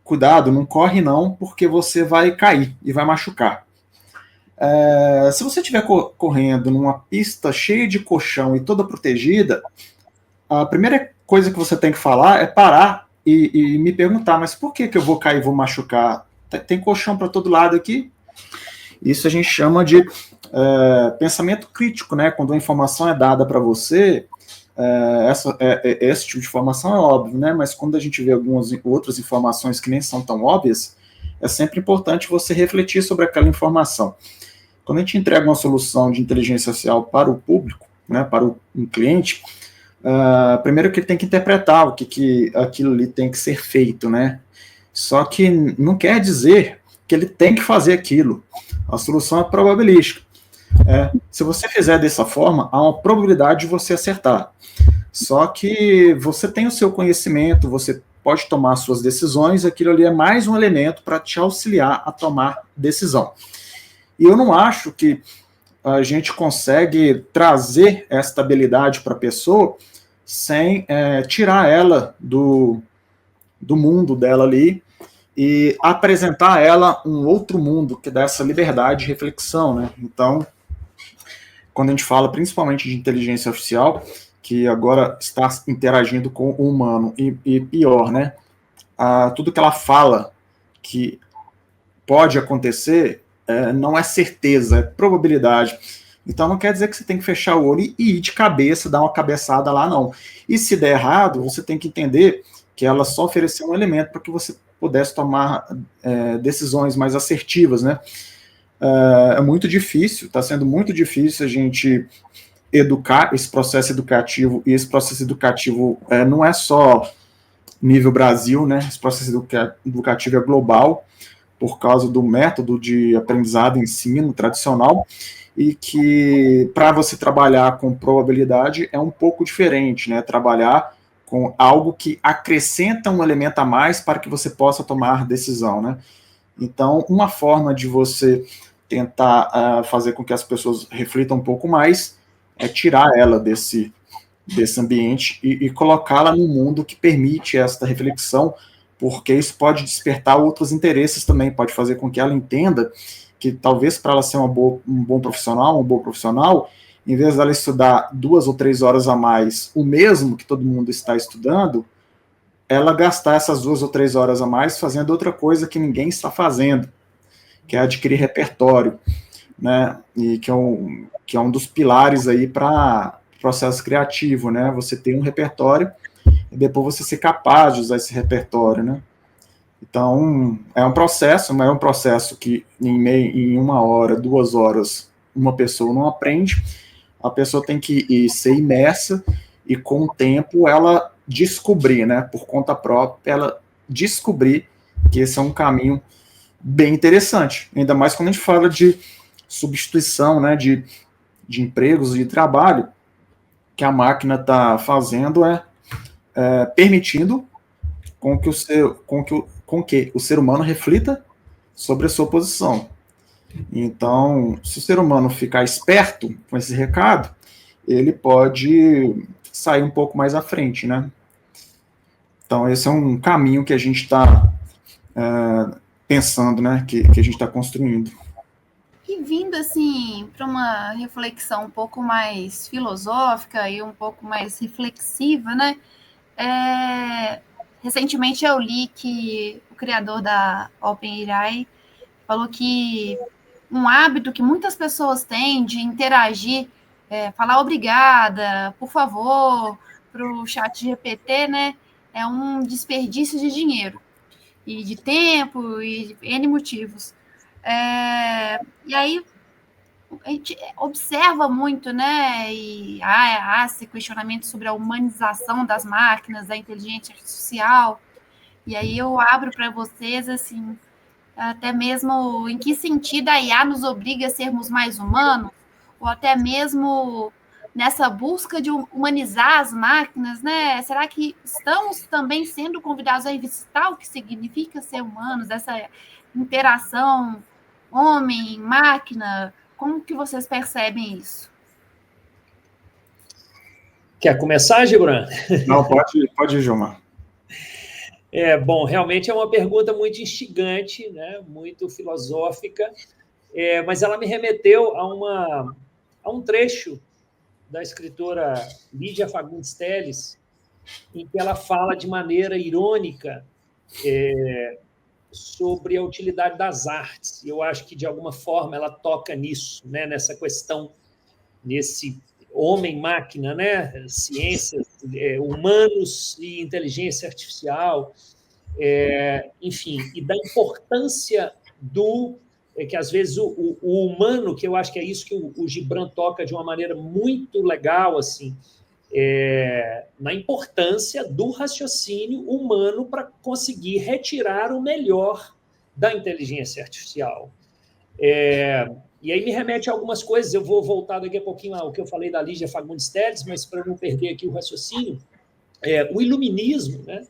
cuidado, não corre não, porque você vai cair e vai machucar. Se você estiver correndo numa pista cheia de colchão e toda protegida, a primeira coisa que você tem que falar é parar e me perguntar, mas por que eu vou cair e vou machucar? Tem colchão para todo lado aqui? Isso a gente chama de pensamento crítico, né? Quando a informação é dada para você, esse tipo de informação é óbvio, né? Mas quando a gente vê algumas outras informações que nem são tão óbvias, é sempre importante você refletir sobre aquela informação. Quando a gente entrega uma solução de inteligência artificial para o público, né, para um cliente, primeiro que ele tem que interpretar o que aquilo ali tem que ser feito, né? Só que não quer dizer que ele tem que fazer aquilo. A solução é probabilística. Se você fizer dessa forma, há uma probabilidade de você acertar. Só que você tem o seu conhecimento, você pode tomar suas decisões, aquilo ali é mais um elemento para te auxiliar a tomar decisão. E eu não acho que a gente consegue trazer esta habilidade para a pessoa sem tirar ela do mundo dela ali e apresentar a ela um outro mundo que dá essa liberdade de reflexão, né? Então, quando a gente fala principalmente de inteligência artificial, que agora está interagindo com o humano, e pior, né? Tudo que ela fala que pode acontecer não é certeza, é probabilidade. Então não quer dizer que você tem que fechar o olho e ir de cabeça, dar uma cabeçada lá, não. E se der errado, você tem que entender que ela só ofereceu um elemento para que você pudesse tomar decisões mais assertivas, né? É muito difícil, está sendo muito difícil a gente educar esse processo educativo, e esse processo educativo não é só nível Brasil, né? Esse processo educativo é global, por causa do método de aprendizado e ensino tradicional, e que para você trabalhar com probabilidade é um pouco diferente, né? Trabalhar com algo que acrescenta um elemento a mais para que você possa tomar decisão, né? Então, uma forma de você tentar fazer com que as pessoas reflitam um pouco mais é tirar ela desse ambiente e colocá-la num mundo que permite esta reflexão, porque isso pode despertar outros interesses também, pode fazer com que ela entenda que talvez para ela ser um bom profissional, uma boa profissional, em vez dela estudar 2 ou 3 horas a mais, o mesmo que todo mundo está estudando, ela gastar essas 2 ou 3 horas a mais fazendo outra coisa que ninguém está fazendo, que é adquirir repertório, né? E que é um dos pilares aí para o processo criativo, né? Você ter um repertório e depois você ser capaz de usar esse repertório, né? Então, é um processo, mas é um processo que em 1 hora, 2 horas, uma pessoa não aprende. A pessoa tem que ser imersa e, com o tempo, ela descobrir, né, por conta própria, ela descobrir que esse é um caminho bem interessante. Ainda mais quando a gente fala de substituição, né, de empregos e de trabalho, que a máquina está fazendo permitindo com que o ser humano reflita sobre a sua posição. Então, se o ser humano ficar esperto com esse recado, ele pode sair um pouco mais à frente, né? Então, esse é um caminho que a gente está pensando, né? Que a gente está construindo. E vindo, assim, para uma reflexão um pouco mais filosófica e um pouco mais reflexiva, né? Recentemente eu li que o criador da OpenAI falou que um hábito que muitas pessoas têm de interagir, falar obrigada, por favor, para o chat GPT, né, é um desperdício de dinheiro e de tempo e de N motivos. E aí a gente observa muito, né, e há esse questionamento sobre a humanização das máquinas, da inteligência artificial, e aí eu abro para vocês, assim, até mesmo em que sentido a IA nos obriga a sermos mais humanos, ou até mesmo nessa busca de humanizar as máquinas, né? Será que estamos também sendo convidados a visitar o que significa ser humanos, essa interação homem-máquina? Como que vocês percebem isso? Quer começar, Gibran? Não, pode ir, Gilmar. Bom, realmente é uma pergunta muito instigante, né? Muito filosófica, mas ela me remeteu a um trecho da escritora Lídia Fagundes Telles, em que ela fala de maneira irônica sobre a utilidade das artes. Eu acho que, de alguma forma, ela toca nisso, né? Nessa questão, nesse homem-máquina, né? Ciências, humanos e inteligência artificial, enfim, e da importância que às vezes o humano, que eu acho que é isso que o Gibran toca de uma maneira muito legal, assim, na importância do raciocínio humano para conseguir retirar o melhor da inteligência artificial. E aí me remete a algumas coisas, eu vou voltar daqui a pouquinho ao que eu falei da Lígia Fagundes Telles, mas para não perder aqui o raciocínio, o iluminismo, né,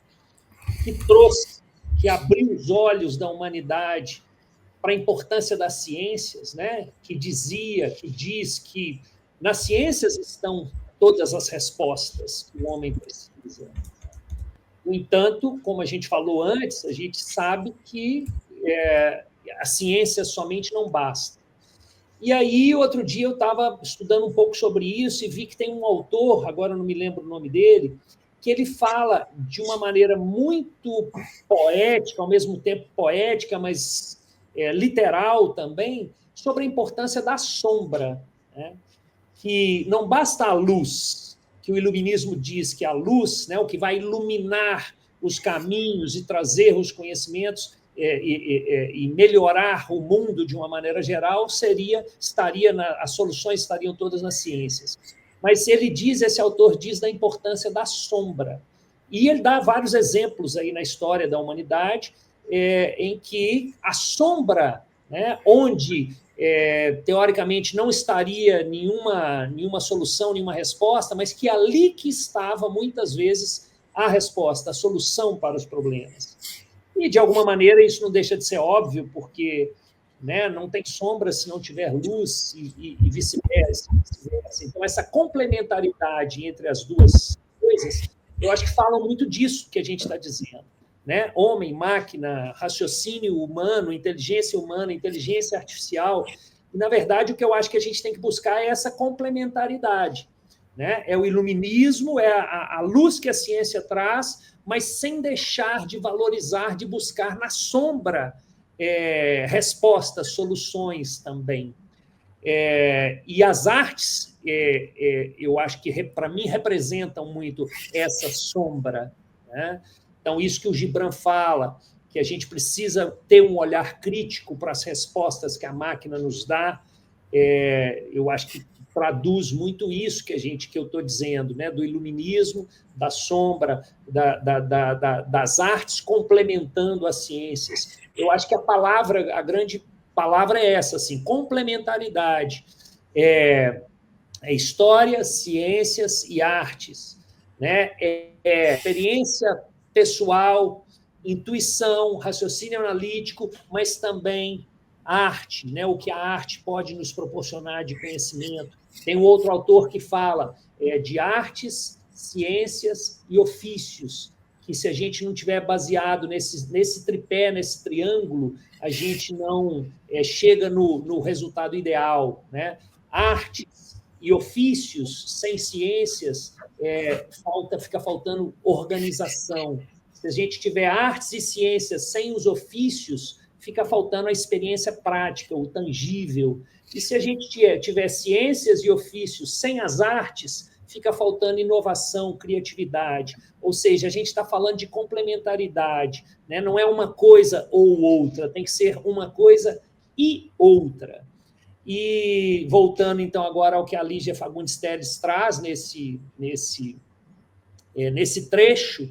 que abriu os olhos da humanidade para a importância das ciências, né, que diz que nas ciências estão todas as respostas que o homem precisa. No entanto, como a gente falou antes, a gente sabe que a ciência somente não basta. E aí, outro dia, eu estava estudando um pouco sobre isso e vi que tem um autor, agora não me lembro o nome dele, que ele fala de uma maneira muito poética, ao mesmo tempo poética, mas literal também, sobre a importância da sombra, né? Que não basta a luz, que o iluminismo diz que a luz, né, o que vai iluminar os caminhos e trazer os conhecimentos e melhorar o mundo de uma maneira geral, as soluções estariam todas nas ciências. Mas esse autor diz da importância da sombra. E ele dá vários exemplos aí na história da humanidade em que a sombra, né, onde teoricamente não estaria nenhuma solução, nenhuma resposta, mas que ali que estava, muitas vezes, a resposta, a solução para os problemas. E, de alguma maneira, isso não deixa de ser óbvio, porque, né, não tem sombra se não tiver luz e vice-versa. Então, essa complementaridade entre as duas coisas, eu acho que falam muito disso que a gente está dizendo. Né? Homem, máquina, raciocínio humano, inteligência artificial. E, na verdade, o que eu acho que a gente tem que buscar é essa complementaridade. Né? É o iluminismo, é a luz que a ciência traz, mas sem deixar de valorizar, de buscar na sombra respostas, soluções também. E as artes, eu acho que, para mim, representam muito essa sombra, né? Então, isso que o Gibran fala, que a gente precisa ter um olhar crítico para as respostas que a máquina nos dá, eu acho que traduz muito isso que eu estou dizendo, né? Do iluminismo, da sombra, das artes complementando as ciências. Eu acho que a grande palavra é essa, assim, complementaridade. História, ciências e artes, né? Experiência pessoal, intuição, raciocínio analítico, mas também arte, né? O que a arte pode nos proporcionar de conhecimento. Tem um outro autor que fala de artes, ciências e ofícios, que se a gente não tiver baseado nesse tripé, nesse triângulo, a gente não chega no resultado ideal, né? Artes e ofícios sem ciências, fica faltando organização. Se a gente tiver artes e ciências sem os ofícios, fica faltando a experiência prática, o tangível. E se a gente tiver ciências e ofícios sem as artes, fica faltando inovação, criatividade. Ou seja, a gente está falando de complementaridade, né? Não é uma coisa ou outra, tem que ser uma coisa e outra. E voltando, então, agora ao que a Lígia Fagundes Telles traz nesse trecho,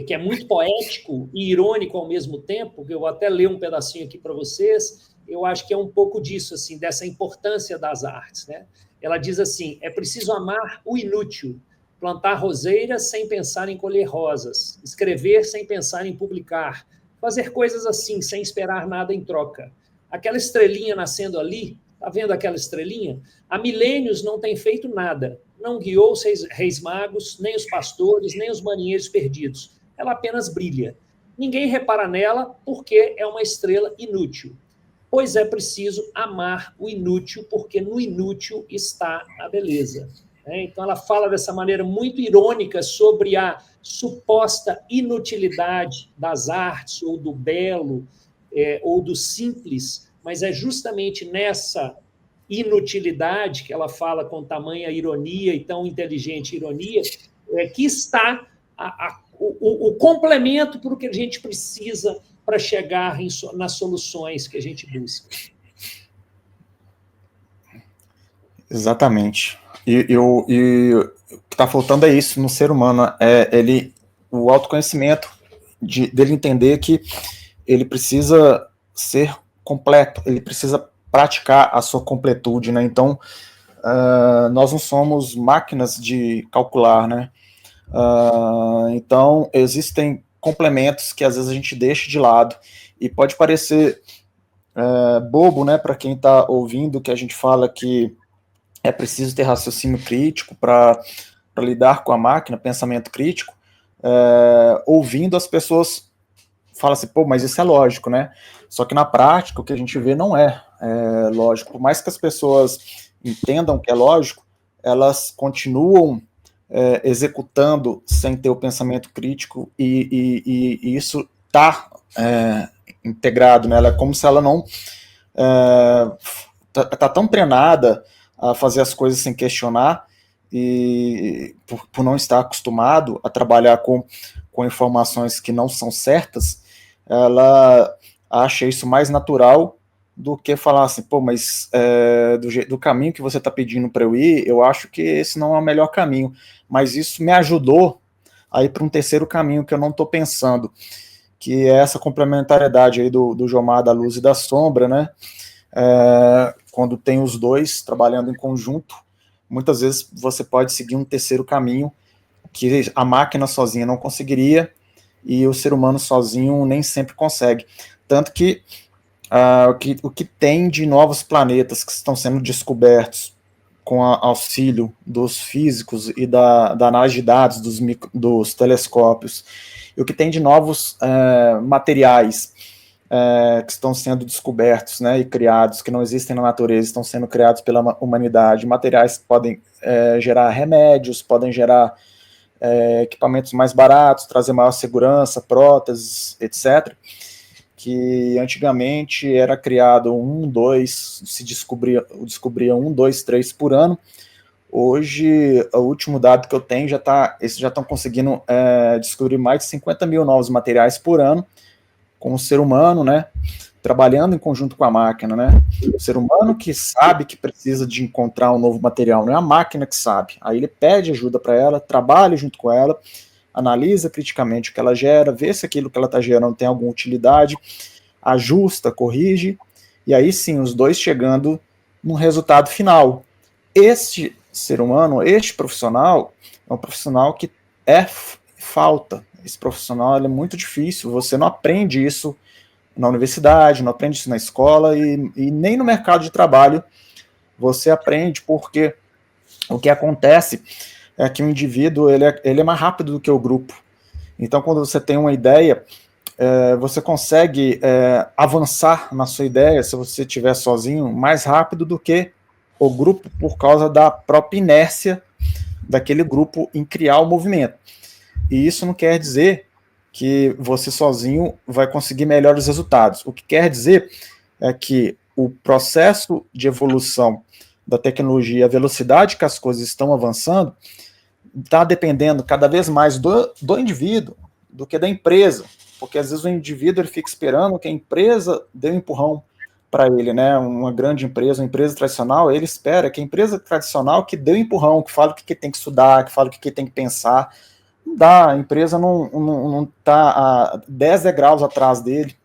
que é muito poético e irônico ao mesmo tempo, que eu vou até ler um pedacinho aqui para vocês, eu acho que é um pouco disso, assim, dessa importância das artes, né? Ela diz assim: é preciso amar o inútil, plantar roseiras sem pensar em colher rosas, escrever sem pensar em publicar, fazer coisas assim, sem esperar nada em troca. Aquela estrelinha nascendo ali, está vendo aquela estrelinha? Há milênios não tem feito nada, não guiou os reis magos, nem os pastores, nem os marinheiros perdidos. Ela apenas brilha. Ninguém repara nela porque é uma estrela inútil. Pois é preciso amar o inútil, porque no inútil está a beleza. Então, ela fala dessa maneira muito irônica sobre a suposta inutilidade das artes, ou do belo, ou do simples, mas é justamente nessa inutilidade que ela fala com tamanha ironia e tão inteligente ironia, que está o complemento para o que a gente precisa para chegar nas soluções que a gente busca. Exatamente. E o que está faltando é isso no ser humano, o autoconhecimento, dele entender que ele precisa ser completo, ele precisa praticar a sua completude, né? Então, nós não somos máquinas de calcular, né? Então, existem complementos que às vezes a gente deixa de lado, e pode parecer bobo, né, para quem está ouvindo, que a gente fala que é preciso ter raciocínio crítico para lidar com a máquina, pensamento crítico. Ouvindo, as pessoas falam assim, pô, mas isso é lógico, né? Só que na prática, o que a gente vê não é lógico. Por mais que as pessoas entendam que é lógico, elas continuam executando sem ter o pensamento crítico, e isso está integrado nela. É como se ela não tá tão treinada a fazer as coisas sem questionar, e por não estar acostumado a trabalhar com informações que não são certas, ela acha isso mais natural do que falar assim, pô, mas do caminho que você está pedindo para eu ir, eu acho que esse não é o melhor caminho, mas isso me ajudou a ir para um terceiro caminho que eu não estou pensando, que é essa complementariedade aí do Jomar, da luz e da sombra, né? Quando tem os dois trabalhando em conjunto, muitas vezes você pode seguir um terceiro caminho que a máquina sozinha não conseguiria, e o ser humano sozinho nem sempre consegue. Tanto que o que tem de novos planetas que estão sendo descobertos com auxílio dos físicos e da análise de dados dos telescópios, e o que tem de novos materiais que estão sendo descobertos, né, e criados, que não existem na natureza, estão sendo criados pela humanidade, materiais que podem gerar remédios, podem gerar equipamentos mais baratos, trazer maior segurança, próteses, etc., que antigamente era criado se descobria 1, 2, 3 por ano. Hoje, o último dado que eu tenho, esses já estão conseguindo descobrir mais de 50 mil novos materiais por ano, com o ser humano, né, trabalhando em conjunto com a máquina, né? O ser humano que sabe que precisa de encontrar um novo material, não é a máquina que sabe. Aí ele pede ajuda para ela, trabalha junto com ela, analisa criticamente o que ela gera, vê se aquilo que ela está gerando tem alguma utilidade, ajusta, corrige, e aí sim, os dois chegando num resultado final. Este ser humano, este profissional, é um profissional que falta. Esse profissional é muito difícil, você não aprende isso na universidade, não aprende isso na escola, e nem no mercado de trabalho você aprende, porque o que acontece é que o indivíduo ele é mais rápido do que o grupo. Então, quando você tem uma ideia, você consegue avançar na sua ideia, se você estiver sozinho, mais rápido do que o grupo, por causa da própria inércia daquele grupo em criar o movimento. E isso não quer dizer que você sozinho vai conseguir melhores resultados. O que quer dizer é que o processo de evolução da tecnologia, a velocidade que as coisas estão avançando, está dependendo cada vez mais do indivíduo do que da empresa, porque às vezes o indivíduo ele fica esperando que a empresa dê um empurrão para ele, né? Uma grande empresa, uma empresa tradicional, ele espera que a empresa tradicional que dê um empurrão, que fale o que tem que estudar, que fale o que tem que pensar. Não dá, a empresa não está a 10 degraus atrás dele.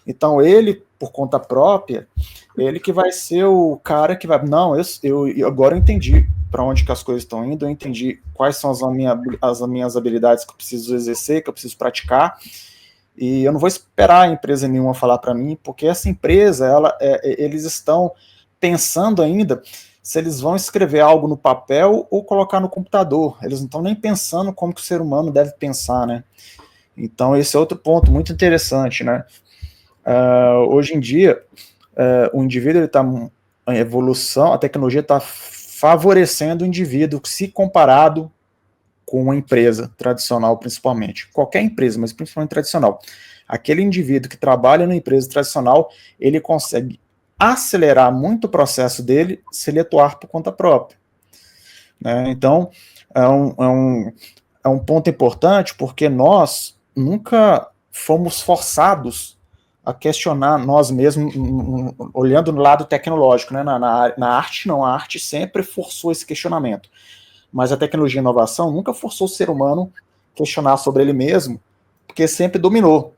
Então ele, por conta própria, ele que vai ser o cara que vai... Não, agora eu entendi para onde que as coisas estão indo, eu entendi quais são as minhas habilidades que eu preciso exercer, que eu preciso praticar, e eu não vou esperar a empresa nenhuma falar para mim, porque essa empresa, eles estão pensando ainda se eles vão escrever algo no papel ou colocar no computador. Eles não estão nem pensando como que o ser humano deve pensar, né? Então esse é outro ponto muito interessante, né? Hoje em dia, o indivíduo está em evolução, a tecnologia está favorecendo o indivíduo se comparado com uma empresa tradicional, principalmente. Qualquer empresa, mas principalmente tradicional. Aquele indivíduo que trabalha na empresa tradicional, ele consegue acelerar muito o processo dele se ele atuar por conta própria. Né? Então, é um ponto importante, porque nós nunca fomos forçados a questionar nós mesmos, olhando no lado tecnológico, né? Na arte, não, a arte sempre forçou esse questionamento, mas a tecnologia e a inovação nunca forçou o ser humano a questionar sobre ele mesmo, porque sempre dominou.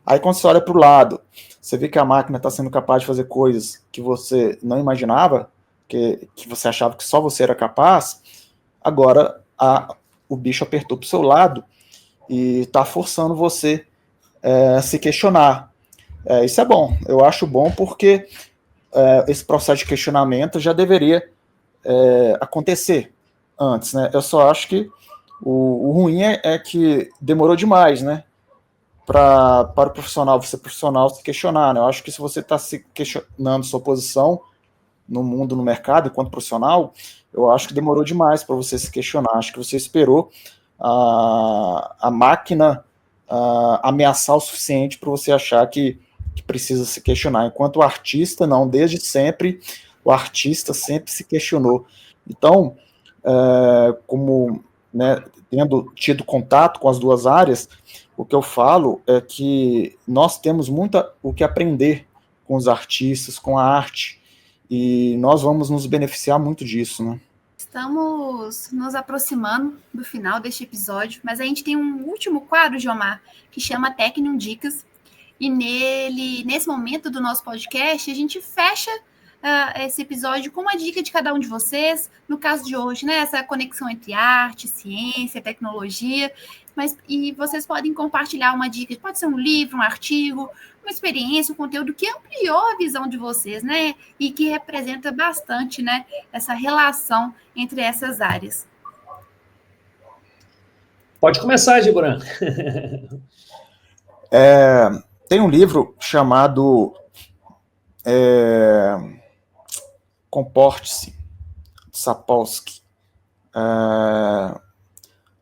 Aí quando você olha para o lado, você vê que a máquina está sendo capaz de fazer coisas que você não imaginava, que você achava que só você era capaz, agora o bicho apertou para o seu lado e está forçando você a se questionar. Isso é bom, eu acho bom porque esse processo de questionamento já deveria acontecer antes, né? Eu só acho que o ruim é que demorou demais, né? Para o profissional, você profissional, se questionar, né? Eu acho que se você está se questionando sua posição no mundo, no mercado, enquanto profissional, eu acho que demorou demais para você se questionar. Acho que você esperou a máquina ameaçar o suficiente para você achar que precisa se questionar. Enquanto o artista, não, desde sempre, o artista sempre se questionou. Então, como, né, tendo tido contato com as duas áreas, o que eu falo é que nós temos muito o que aprender com os artistas, com a arte, e nós vamos nos beneficiar muito disso, né? Estamos nos aproximando do final deste episódio, mas a gente tem um último quadro, Gilmar, que chama Tecnium Dicas, e nesse momento do nosso podcast, a gente fecha esse episódio com uma dica de cada um de vocês, no caso de hoje, né, essa conexão entre arte, ciência, tecnologia, e vocês podem compartilhar uma dica, pode ser um livro, um artigo, uma experiência, um conteúdo que ampliou a visão de vocês, né, e que representa bastante, né, essa relação entre essas áreas. Pode começar, Gibran. Tem um livro chamado Comporte-se, de Sapolsky.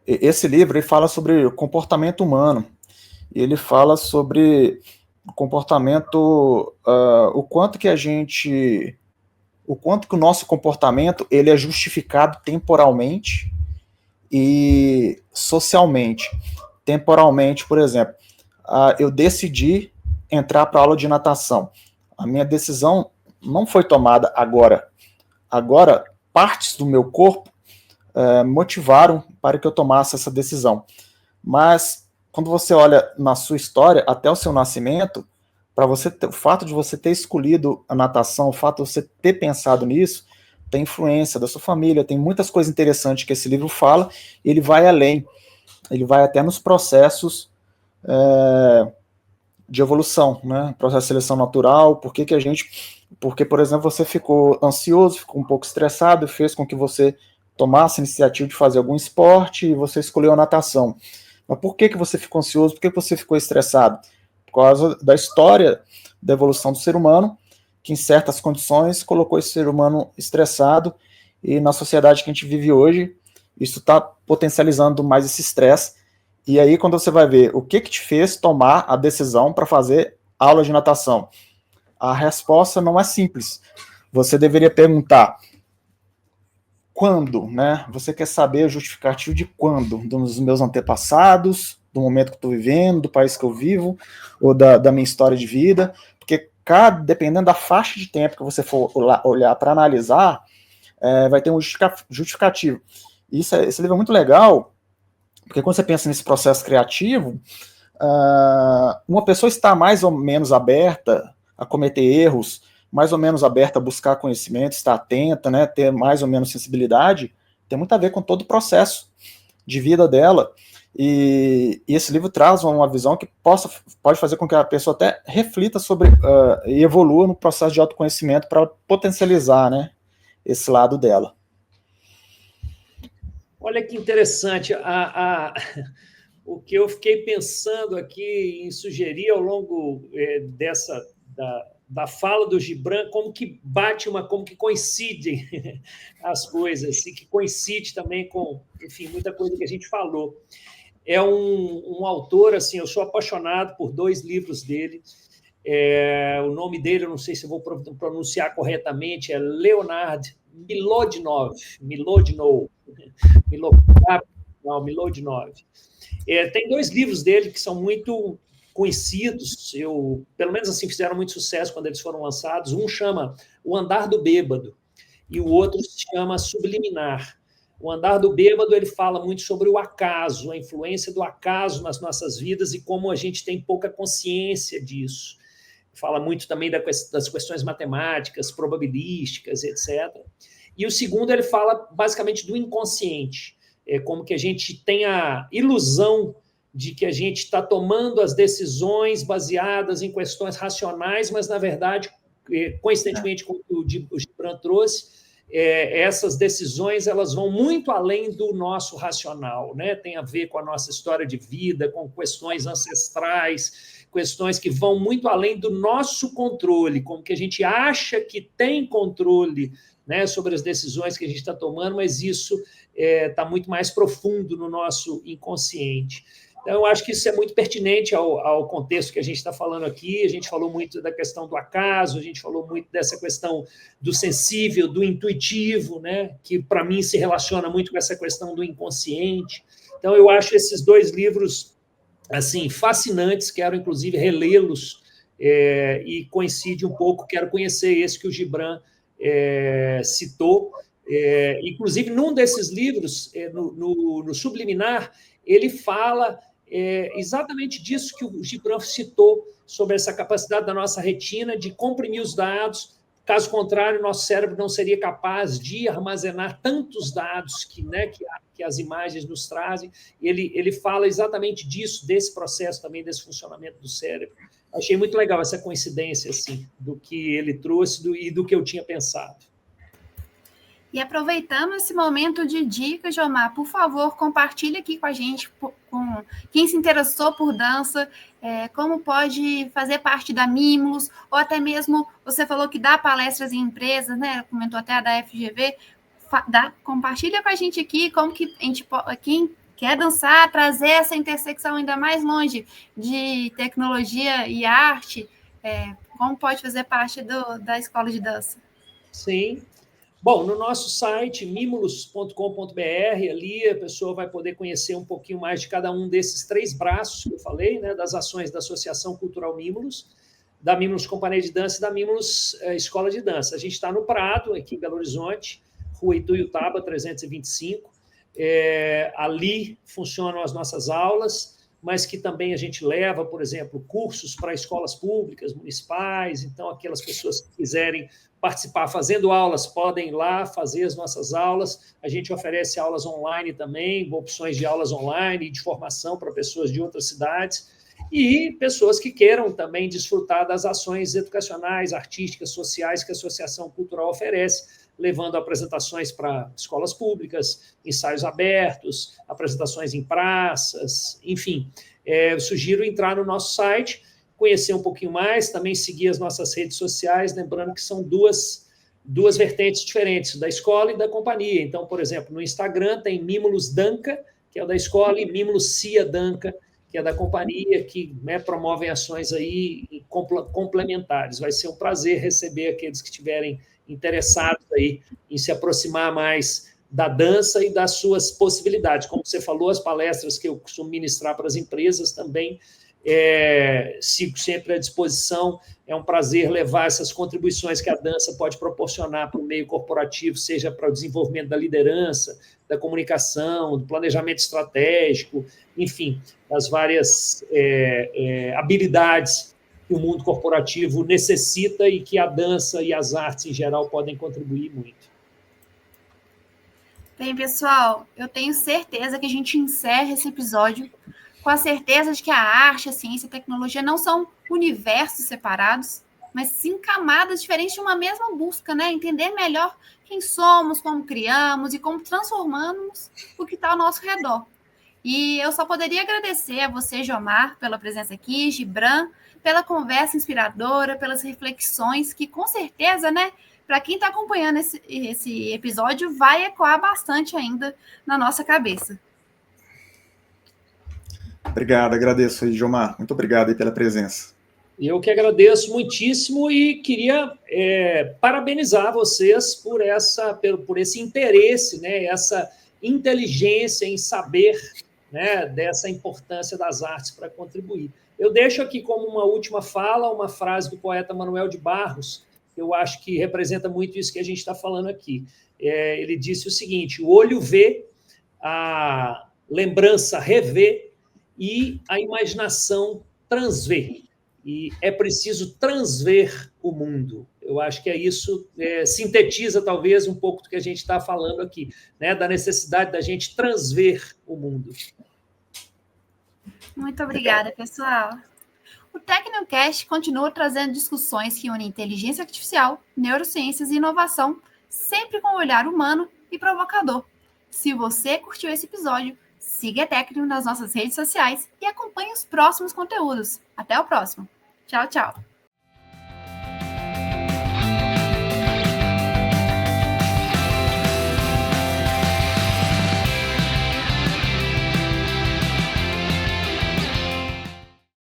Esse livro ele fala sobre o comportamento humano. Ele fala sobre o comportamento, o quanto que o nosso comportamento ele é justificado temporalmente e socialmente. Temporalmente, por exemplo, eu decidi entrar para a aula de natação. A minha decisão não foi tomada agora. Agora, partes do meu corpo motivaram para que eu tomasse essa decisão. Mas, quando você olha na sua história, até o seu nascimento, o fato de você ter escolhido a natação, o fato de você ter pensado nisso, tem influência da sua família, tem muitas coisas interessantes que esse livro fala, e ele vai além. Ele vai até nos processos de evolução, né? Processo de seleção natural, porque, por exemplo, você ficou ansioso, ficou um pouco estressado, fez com que você tomasse a iniciativa de fazer algum esporte e você escolheu a natação. Mas por que você ficou ansioso? Por que você ficou estressado? Por causa da história da evolução do ser humano, que em certas condições colocou esse ser humano estressado, e na sociedade que a gente vive hoje, isso está potencializando mais esse estresse, E aí, quando você vai ver o que te fez tomar a decisão para fazer aula de natação, a resposta não é simples. Você deveria perguntar quando, né? Você quer saber o justificativo de quando? Dos meus antepassados, do momento que estou vivendo, do país que eu vivo, ou da minha história de vida, porque dependendo da faixa de tempo que você for olhar para analisar, vai ter um justificativo. Esse livro é muito legal, porque quando você pensa nesse processo criativo, uma pessoa está mais ou menos aberta a cometer erros, mais ou menos aberta a buscar conhecimento, estar atenta, né, ter mais ou menos sensibilidade, tem muito a ver com todo o processo de vida dela. E esse livro traz uma visão que pode fazer com que a pessoa até reflita sobre e evolua no processo de autoconhecimento para potencializar, né, esse lado dela. Olha que interessante. O que eu fiquei pensando aqui em sugerir ao longo da fala do Gibran, como que como que coincidem as coisas, e que coincide também com, enfim, muita coisa que a gente falou. É um autor, assim, eu sou apaixonado por 2 livros dele. O nome dele, eu não sei se eu vou pronunciar corretamente, é Leonard Milodinov. Tem 2 livros dele que são muito conhecidos, pelo menos assim, fizeram muito sucesso quando eles foram lançados. Um chama O Andar do Bêbado e o outro se chama Subliminar. O Andar do Bêbado, ele fala muito sobre o acaso, a influência do acaso nas nossas vidas e como a gente tem pouca consciência disso. Fala muito também das questões matemáticas, probabilísticas, etc. E o segundo, ele fala basicamente do inconsciente, como que a gente tem a ilusão de que a gente está tomando as decisões baseadas em questões racionais, mas, na verdade, coincidentemente, como o Gibran trouxe, essas decisões elas vão muito além do nosso racional, né? Tem a ver com a nossa história de vida, com questões ancestrais, questões que vão muito além do nosso controle, como que a gente acha que tem controle, né, sobre as decisões que a gente está tomando, mas isso está muito mais profundo no nosso inconsciente. Então, eu acho que isso é muito pertinente ao contexto que a gente está falando aqui. A gente falou muito da questão do acaso, a gente falou muito dessa questão do sensível, do intuitivo, né? Que, para mim, se relaciona muito com essa questão do inconsciente. Então, eu acho esses 2 livros assim, fascinantes, quero, inclusive, relê-los, e coincide um pouco, quero conhecer esse que o Gibran citou. Inclusive, num desses livros, no Subliminar, ele fala exatamente disso que o Gibran citou, sobre essa capacidade da nossa retina de comprimir os dados. Caso contrário, nosso cérebro não seria capaz de armazenar tantos dados que as imagens nos trazem. Ele fala exatamente disso, desse processo também, desse funcionamento do cérebro. Achei muito legal essa coincidência assim, do que ele trouxe e do que eu tinha pensado. E aproveitando esse momento de dicas, Jomar, por favor, compartilhe aqui com a gente, com quem se interessou por dança, como pode fazer parte da Mimulus, ou até mesmo, você falou que dá palestras em empresas, né? Comentou até a da FGV. Compartilha com a gente aqui como que a gente, quem quer dançar, trazer essa intersecção ainda mais longe de tecnologia e arte, como pode fazer parte da escola de dança. Sim. Bom, no nosso site, mimulus.com.br, ali a pessoa vai poder conhecer um pouquinho mais de cada um desses 3 braços que eu falei, né, das ações da Associação Cultural Mimulus, da Mimulus Companhia de Dança e da Mimulus Escola de Dança. A gente está no Prado, aqui em Belo Horizonte, Rua Ituiutaba, 325. Ali funcionam as nossas aulas, mas que também a gente leva, por exemplo, cursos para escolas públicas, municipais. Então, aquelas pessoas que quiserem participar fazendo aulas, podem ir lá fazer as nossas aulas. A gente oferece aulas online também, opções de aulas online e de formação para pessoas de outras cidades e pessoas que queiram também desfrutar das ações educacionais, artísticas, sociais que a Associação Cultural oferece, levando apresentações para escolas públicas, ensaios abertos, apresentações em praças, enfim. Eu sugiro entrar no nosso site, conhecer um pouquinho mais, também seguir as nossas redes sociais, lembrando que são duas vertentes diferentes, da escola e da companhia. Então, por exemplo, no Instagram tem Mimulus Danca, que é o da escola, e Mimo Lucia Danca, que é da companhia, que, né, promovem ações aí complementares. Vai ser um prazer receber aqueles que estiverem interessados aí em se aproximar mais da dança e das suas possibilidades. Como você falou, as palestras que eu costumo ministrar para as empresas também, sigo sempre à disposição. É um prazer levar essas contribuições que a dança pode proporcionar para o meio corporativo, seja para o desenvolvimento da liderança, da comunicação, do planejamento estratégico, enfim, das várias habilidades que o mundo corporativo necessita e que a dança e as artes em geral podem contribuir muito. Bem, pessoal, eu tenho certeza que a gente encerra esse episódio com a certeza de que a arte, a ciência e a tecnologia não são universos separados, mas sim camadas diferentes de uma mesma busca, né? Entender melhor quem somos, como criamos e como transformamos o que está ao nosso redor. E eu só poderia agradecer a você, Jomar, pela presença aqui, Gibran, pela conversa inspiradora, pelas reflexões que, com certeza, né, para quem está acompanhando esse episódio, vai ecoar bastante ainda na nossa cabeça. Obrigado, agradeço aí, Jomar. Muito obrigado aí pela presença. Eu que agradeço muitíssimo e queria parabenizar vocês por esse interesse, né, essa inteligência em saber, né, dessa importância das artes para contribuir. Eu deixo aqui como uma última fala uma frase do poeta Manuel de Barros, que eu acho que representa muito isso que a gente está falando aqui. Ele disse o seguinte: o olho vê, a lembrança revê e a imaginação transvê. E é preciso transver o mundo. Eu acho que isso sintetiza, talvez, um pouco do que a gente está falando aqui, né? Da necessidade da gente transver o mundo. Muito obrigada, pessoal. O Tecnocast continua trazendo discussões que unem inteligência artificial, neurociências e inovação, sempre com um olhar humano e provocador. Se você curtiu esse episódio, siga a Tecno nas nossas redes sociais e acompanhe os próximos conteúdos. Até o próximo. Tchau, tchau.